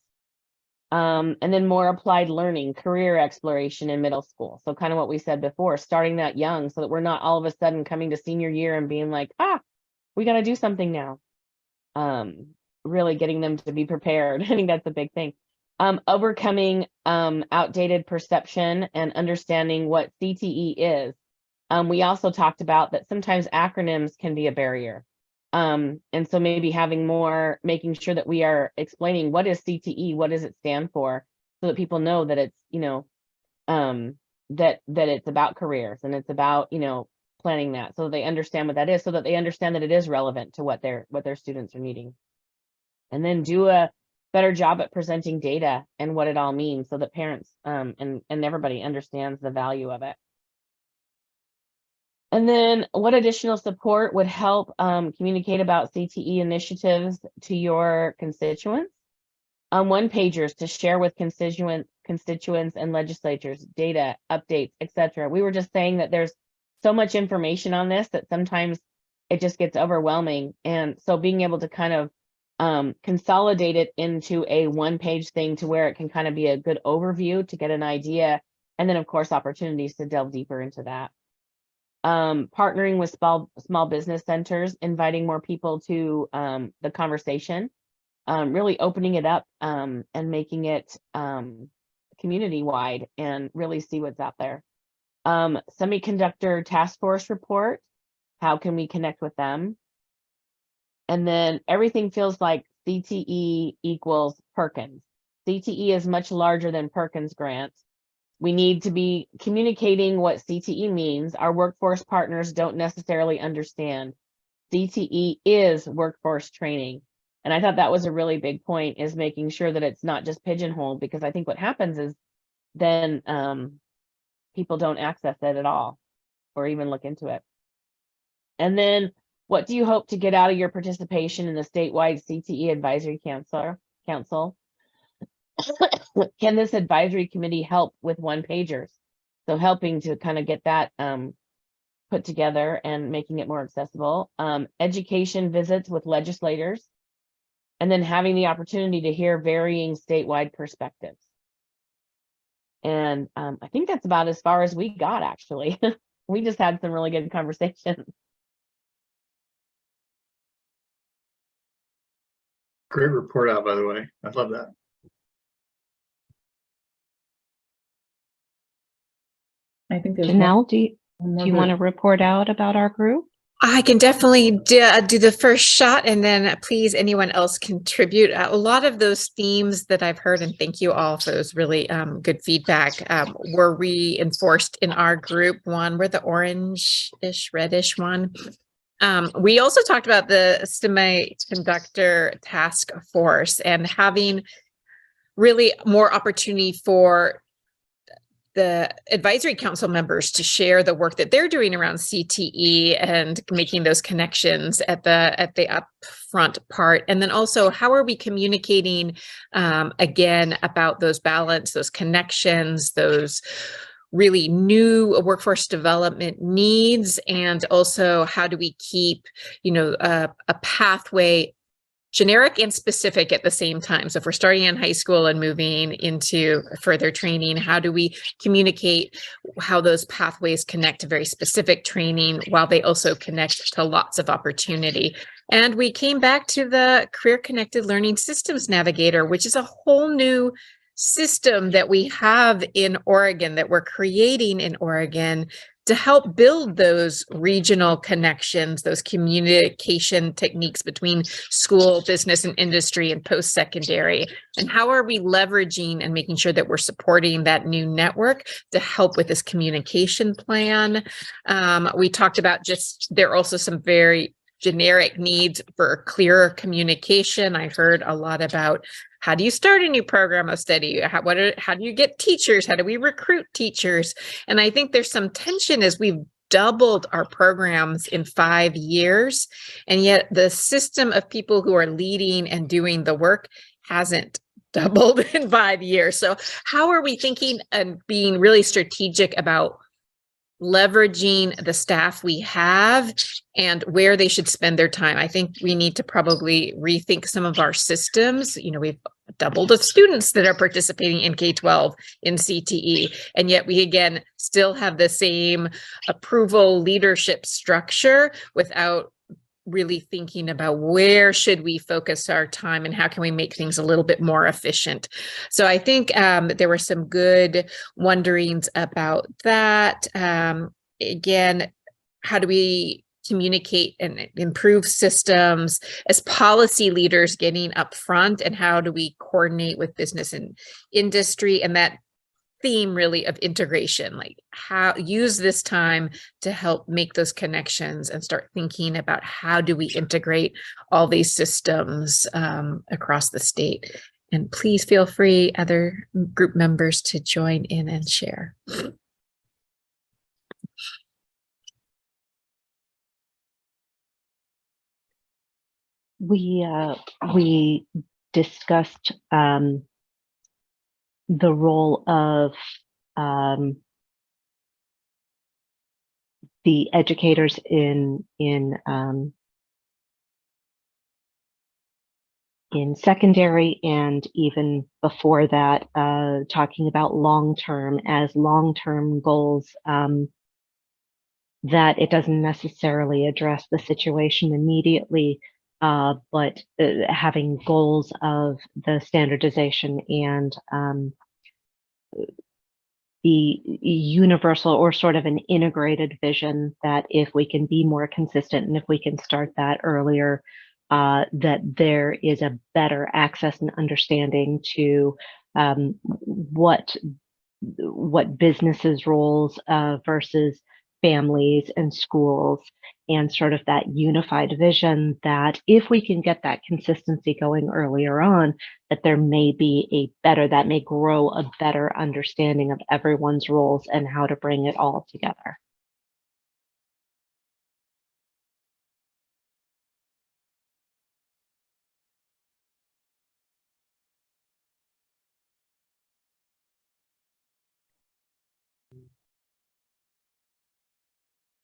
And then more applied learning, career exploration in middle school. So kind of what we said before, starting that young, so that we're not all of a sudden coming to senior year and being like, we got to do something now. Really getting them to be prepared. I think that's a big thing. Overcoming outdated perception and understanding what CTE is. We also talked about that sometimes acronyms can be a barrier. And so maybe making sure that we are explaining what is CTE, what does it stand for, so that people know that it's, that it's about careers and it's about, planning that, so they understand what that is, so that they understand that it is relevant to what their students are needing. And then do a better job at presenting data and what it all means, so that parents and everybody understands the value of it. And then what additional support would help communicate about CTE initiatives to your constituents? One-pagers to share with constituents and legislatures, data, updates, etc. We were just saying that there's so much information on this that sometimes it just gets overwhelming. And so being able to kind of consolidate it into a one-page thing to where it can kind of be a good overview to get an idea. And then of course, opportunities to delve deeper into that. Partnering with small business centers, inviting more people to the conversation, really opening it up and making it community-wide and really see what's out there. Semiconductor task force report, how can we connect with them? And then everything feels like CTE equals Perkins. CTE is much larger than Perkins grant. We need to be communicating what CTE means. Our workforce partners don't necessarily understand. CTE is workforce training. And I thought that was a really big point, is making sure that it's not just pigeonholed, because I think what happens is then people don't access it at all or even look into it. And then what do you hope to get out of your participation in the statewide CTE advisory council? Can this advisory committee help with one-pagers? So helping to kind of get that put together and making it more accessible. Education visits with legislators, and then having the opportunity to hear varying statewide perspectives. And I think that's about as far as we got, actually. We just had some really good conversations. Great report out, by the way. I love that. I think there's Janelle, do you one want to report out about our group? I can definitely do the first shot, and then please anyone else contribute. A lot of those themes that I've heard, and thank you all for those really good feedback, were reinforced in our group. One were the orange-ish, reddish one. We also talked about the semiconductor task force and having really more opportunity for the advisory council members to share the work that they're doing around CTE and making those connections at the upfront part. And then also, how are we communicating again about those balance, those connections, those really new workforce development needs, and also how do we keep, a pathway generic and specific at the same time. So if we're starting in high school and moving into further training, how do we communicate how those pathways connect to very specific training while they also connect to lots of opportunity? And we came back to the Career Connected Learning Systems Navigator, which is a whole new system that we have in Oregon, that we're creating in Oregon, to help build those regional connections, those communication techniques between school, business, and industry, and post-secondary. And how are we leveraging and making sure that we're supporting that new network to help with this communication plan? We talked about there are also some very generic needs for clearer communication. I heard a lot about how do you start a new program of study? How do you get teachers? How do we recruit teachers? And I think there's some tension as we've doubled our programs in 5 years, and yet the system of people who are leading and doing the work hasn't doubled in 5 years. So how are we thinking and being really strategic about leveraging the staff we have and where they should spend their time? I think we need to probably rethink some of our systems. We've doubled the students that are participating in K-12 in CTE, and yet we again still have the same approval leadership structure without really thinking about where should we focus our time and how can we make things a little bit more efficient. So I think there were some good wonderings about that. Again, how do we communicate and improve systems as policy leaders getting up front, and how do we coordinate with business and industry, and that theme really of integration, like how use this time to help make those connections and start thinking about how do we integrate all these systems across the state. And please feel free, other group members, to join in and share. We discussed the role of the educators in secondary, and even before that, talking about long-term goals, that it doesn't necessarily address the situation immediately, but having goals of the standardization and the universal or sort of an integrated vision, that if we can be more consistent and if we can start that earlier, that there is a better access and understanding to what businesses' roles versus families and schools, and sort of that unified vision, that if we can get that consistency going earlier on, that there may be that may grow a better understanding of everyone's roles and how to bring it all together.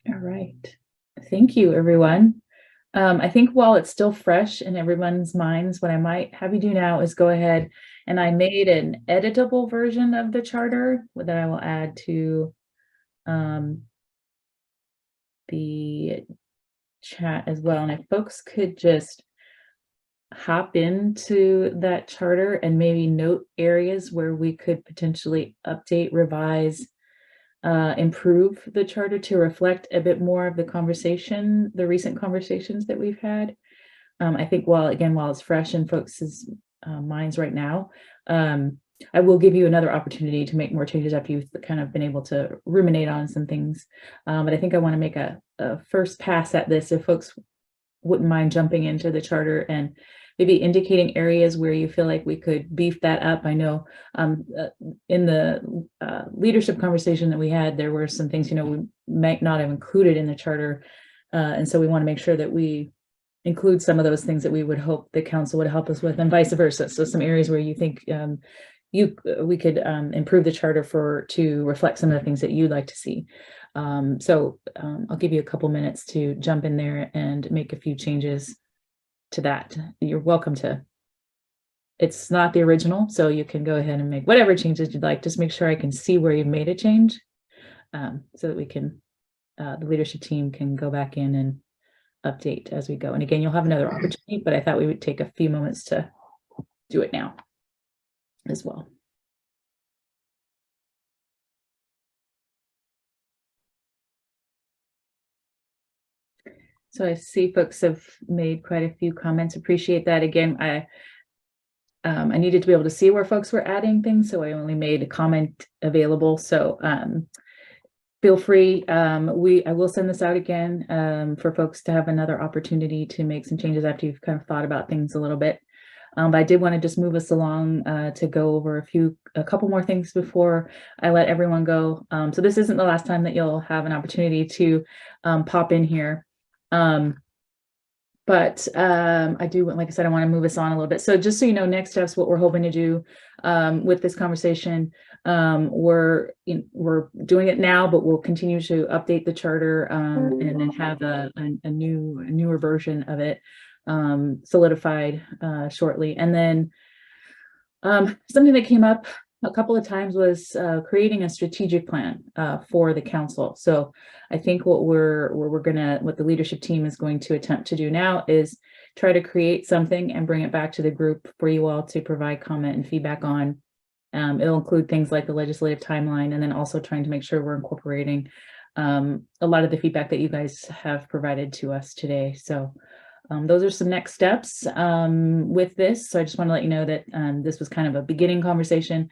All right. Thank you, everyone. I think while it's still fresh in everyone's minds, what I might have you do now is go ahead, and I made an editable version of the charter that I will add to the chat as well. And if folks could just hop into that charter and maybe note areas where we could potentially update, revise, improve the charter to reflect a bit more of the recent conversations that we've had. I think while it's fresh in folks' minds right now, I will give you another opportunity to make more changes after you've kind of been able to ruminate on some things. But I think I want to make a first pass at this, if folks wouldn't mind jumping into the charter and maybe indicating areas where you feel like we could beef that up. I know in the leadership conversation that we had, there were some things, we might not have included in the charter. And so we want to make sure that we include some of those things that we would hope the council would help us with, and vice versa. So some areas where you think we could improve the charter to reflect some of the things that you'd like to see. So I'll give you a couple minutes to jump in there and make a few changes to that. You're welcome to. It's not the original, so you can go ahead and make whatever changes you'd like. Just make sure I can see where you've made a change, so that we can, the leadership team can go back in and update as we go. And again, you'll have another opportunity, but I thought we would take a few moments to do it now as well. So I see folks have made quite a few comments. Appreciate that. Again, I needed to be able to see where folks were adding things, so I only made a comment available. So feel free. I will send this out again for folks to have another opportunity to make some changes after you've kind of thought about things a little bit. But I did want to just move us along to go over a couple more things before I let everyone go. So this isn't the last time that you'll have an opportunity to pop in here. But I do, like I said, I want to move us on a little bit. So just so you know, next steps, what we're hoping to do with this conversation, we're doing it now, but we'll continue to update the charter and then have a newer version of it solidified shortly. And then something that came up a couple of times was creating a strategic plan for the council. So I think what what the leadership team is going to attempt to do now is try to create something and bring it back to the group for you all to provide comment and feedback on. It'll include things like the legislative timeline, and then also trying to make sure we're incorporating a lot of the feedback that you guys have provided to us today. So those are some next steps with this. So I just want to let you know that this was kind of a beginning conversation,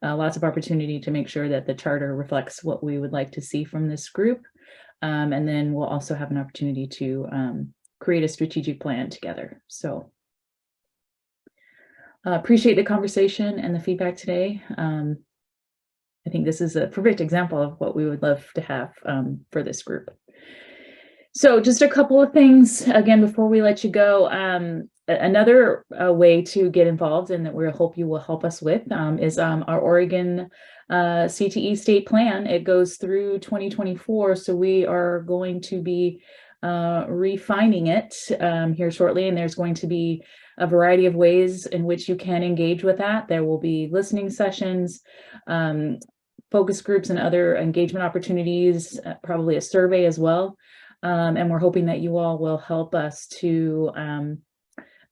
lots of opportunity to make sure that the charter reflects what we would like to see from this group. And then we'll also have an opportunity to create a strategic plan together. So appreciate the conversation and the feedback today. I think this is a perfect example of what we would love to have for this group. So just a couple of things, again, before we let you go. Another way to get involved, and that we hope you will help us with, is our Oregon CTE state plan. It goes through 2024, so we are going to be refining it here shortly, and there's going to be a variety of ways in which you can engage with that. There will be listening sessions, focus groups, and other engagement opportunities, probably a survey as well. And we're hoping that you all will help us to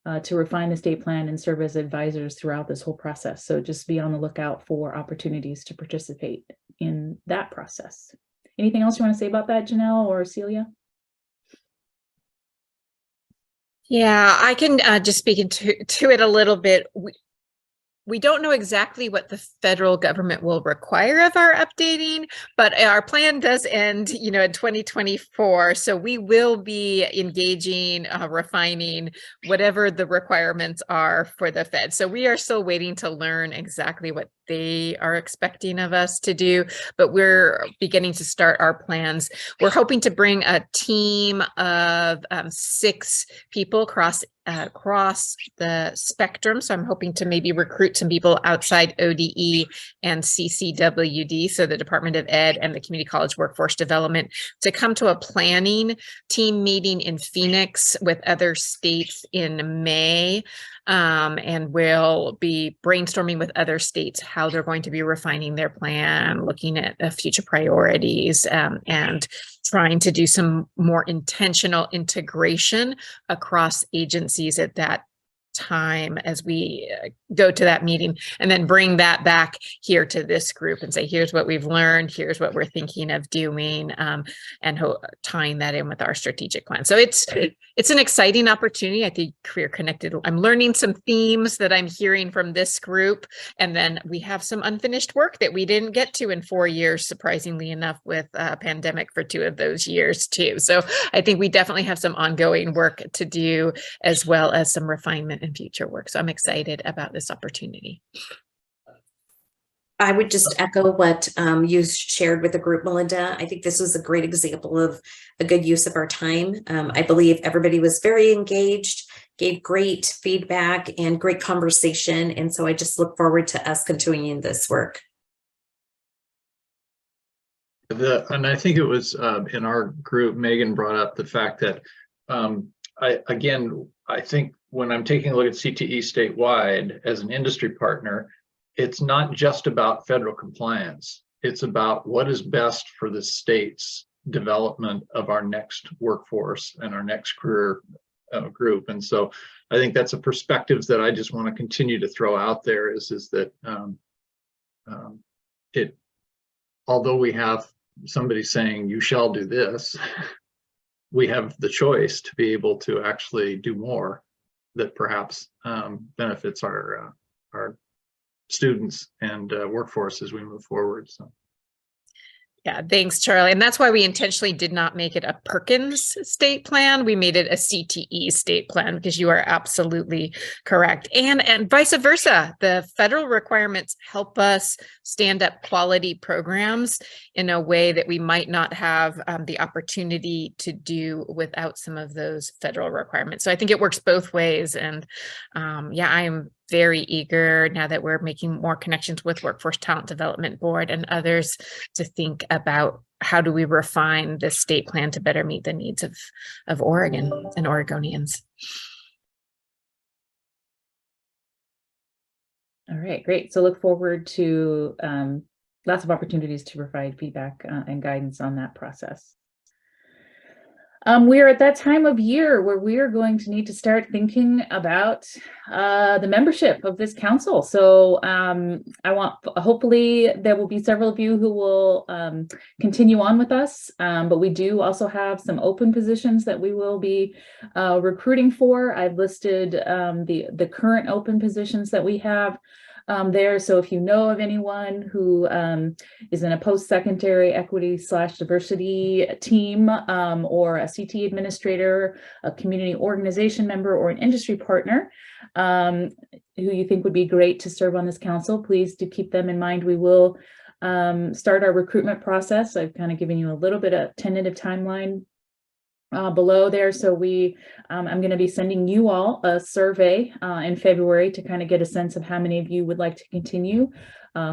refine the state plan and serve as advisors throughout this whole process. So just be on the lookout for opportunities to participate in that process. Anything else you want to say about that, Janelle or Celia? Yeah, I can just speak to it a little bit. We don't know exactly what the federal government will require of our updating, but our plan does end, in 2024. So we will be engaging, refining whatever the requirements are for the Fed. So we are still waiting to learn exactly what they are expecting of us to do, but we're beginning to start our plans. We're hoping to bring a team of 6 people across the spectrum. So I'm hoping to maybe recruit some people outside ODE and CCWD, so the Department of Ed and the Community College Workforce Development, to come to a planning team meeting in Phoenix with other states in May. And we'll be brainstorming with other states how they're going to be refining their plan, looking at future priorities, and trying to do some more intentional integration across agencies at that time as we go to that meeting, and then bring that back here to this group and say, here's what we've learned, here's what we're thinking of doing, and tying that in with our strategic plan. So it's an exciting opportunity. I think Career Connected, I'm learning some themes that I'm hearing from this group, and then we have some unfinished work that we didn't get to in 4 years, surprisingly enough, with a pandemic for 2 of those years too. So I think we definitely have some ongoing work to do, as well as some refinement and future work. So I'm excited about this opportunity. I would just echo what you shared with the group, Melinda. I think this was a great example of a good use of our time. I believe everybody was very engaged, gave great feedback and great conversation. And so I just look forward to us continuing this work. And I think it was in our group, Megan brought up the fact that, I think when I'm taking a look at CTE statewide as an industry partner, it's not just about federal compliance. It's about what is best for the state's development of our next workforce and our next career group. And so I think that's a perspective that I just want to continue to throw out there is that although we have somebody saying you shall do this, we have the choice to be able to actually do more that perhaps benefits our students and workforce as we move forward. So. Yeah, thanks, Charlie. And that's why we intentionally did not make it a Perkins state plan. We made it a CTE state plan, because you are absolutely correct. And vice versa. The federal requirements help us stand up quality programs in a way that we might not have the opportunity to do without some of those federal requirements. So I think it works both ways. And yeah, I'm very eager, now that we're making more connections with Workforce Talent Development Board and others, to think about how do we refine this state plan to better meet the needs of Oregon and Oregonians. All right, great. So look forward to lots of opportunities to provide feedback and guidance on that process. We are at that time of year where we are going to need to start thinking about the membership of this council. So hopefully there will be several of you who will continue on with us, but we do also have some open positions that we will be recruiting for. I've listed the current open positions that we have there. So if you know of anyone who is in a post-secondary equity/diversity team, or a CTE administrator, a community organization member, or an industry partner who you think would be great to serve on this council, please do keep them in mind. We will start our recruitment process. I've kind of given you a little bit of tentative timeline below there. So I'm going to be sending you all a survey in February to kind of get a sense of how many of you would like to continue,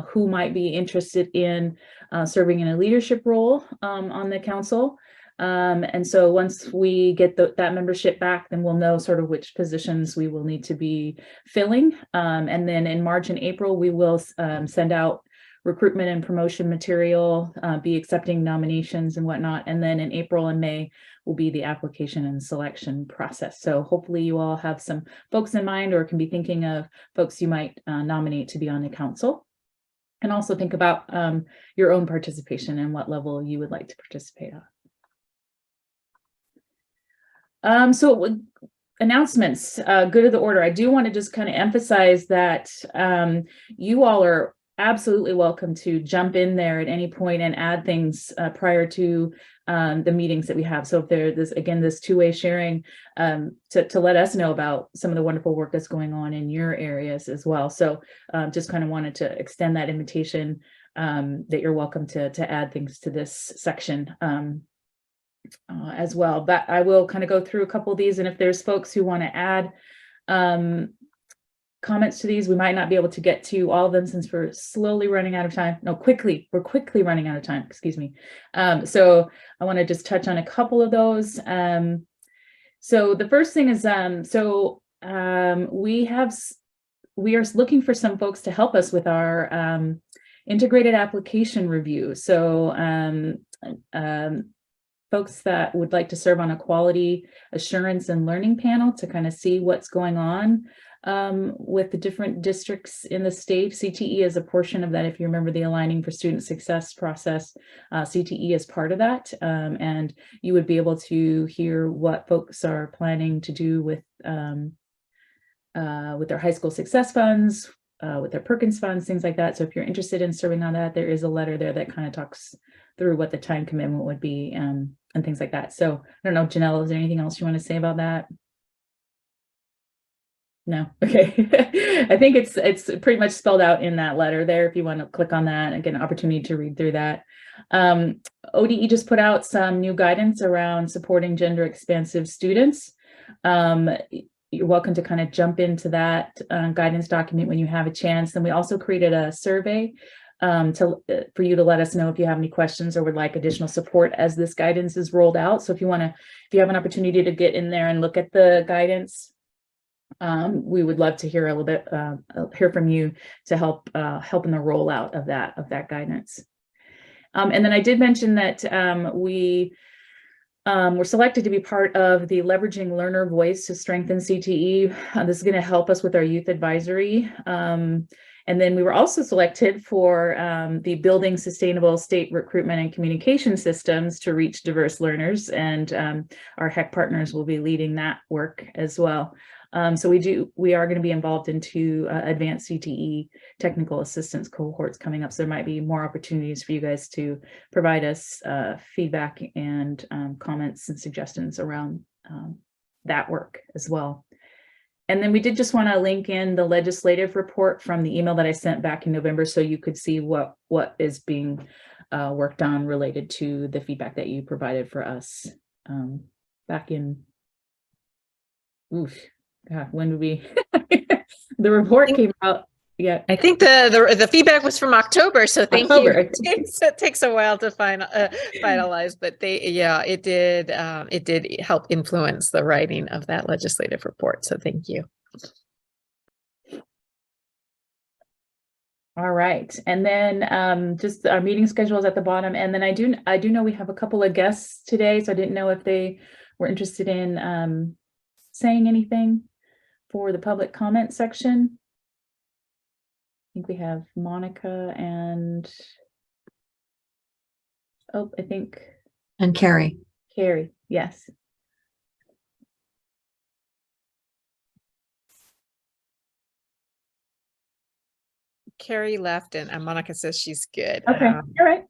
who might be interested in serving in a leadership role on the council. And so once we get that membership back, then we'll know sort of which positions we will need to be filling. And then in March and April, we will send out recruitment and promotion material, be accepting nominations and whatnot. And then in April and May will be the application and selection process. So hopefully you all have some folks in mind, or can be thinking of folks you might nominate to be on the council. And also think about your own participation and what level you would like to participate on. So announcements, good of the order. I do want to just kind of emphasize that you all are absolutely welcome to jump in there at any point and add things prior to the meetings that we have. So if there's this two-way sharing to let us know about some of the wonderful work that's going on in your areas as well. So just kind of wanted to extend that invitation that you're welcome to add things to this section as well. But I will kind of go through a couple of these, and if there's folks who want to add comments to these, we might not be able to get to all of them since we're slowly running out of time. No, we're quickly running out of time, excuse me. So I want to just touch on a couple of those. So the first thing is, we are looking for some folks to help us with our integrated application review. So folks that would like to serve on a quality assurance and learning panel to kind of see what's going on with the different districts in the state. CTE is a portion of that. If you remember the Aligning for Student Success process, CTE is part of that. And you would be able to hear what folks are planning to do with their high school success funds, with their Perkins funds, things like that. So if you're interested in serving on that, there is a letter there that kind of talks through what the time commitment would be and things like that. So I don't know, Janelle, is there anything else you want to say about that? No. Okay. I think it's pretty much spelled out in that letter there. If you want to click on that and get an opportunity to read through that. ODE just put out some new guidance around supporting gender expansive students. You're welcome to kind of jump into that guidance document when you have a chance. And we also created a survey for you to let us know if you have any questions or would like additional support as this guidance is rolled out. So if you have an opportunity to get in there and look at the guidance, we would love to hear a little bit, hear from you to help in the rollout of that guidance. And then I did mention that we were selected to be part of the Leveraging Learner Voice to Strengthen CTE. This is going to help us with our youth advisory. And then we were also selected for the Building Sustainable State Recruitment and Communication Systems to Reach Diverse Learners. And our HEC partners will be leading that work as well. So we are going to be involved in 2 advanced CTE technical assistance cohorts coming up. So there might be more opportunities for you guys to provide us feedback and comments and suggestions around that work as well. And then we did just want to link in the legislative report from the email that I sent back in November, so you could see what is being worked on related to the feedback that you provided for us back in, God, when did we, the report came out. Yeah, I think the feedback was from October, so thank you. It takes a while to finalize, but it did help influence the writing of that legislative report. So thank you. All right, and then just our meeting schedule is at the bottom, and then I do know we have a couple of guests today, so I didn't know if they were interested in saying anything for the public comment section. I think we have Monica and I think And Carrie. Carrie. Yes. Carrie left and Monica says she's good. Okay. All right.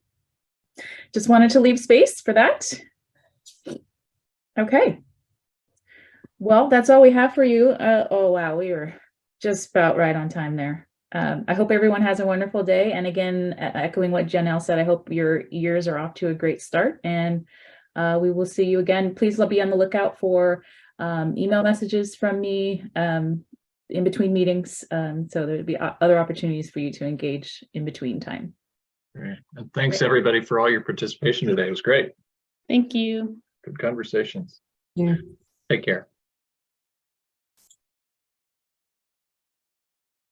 Just wanted to leave space for that. Okay. Well, that's all we have for you. Oh, wow. We were just about right on time there. I hope everyone has a wonderful day. And again, echoing what Janelle said, I hope your years are off to a great start. And we will see you again. Please be on the lookout for email messages from me in between meetings. So there'll be other opportunities for you to engage in between time. Great. And thanks everybody for all your participation today. It was great. Thank you. Good conversations. Yeah. Take care.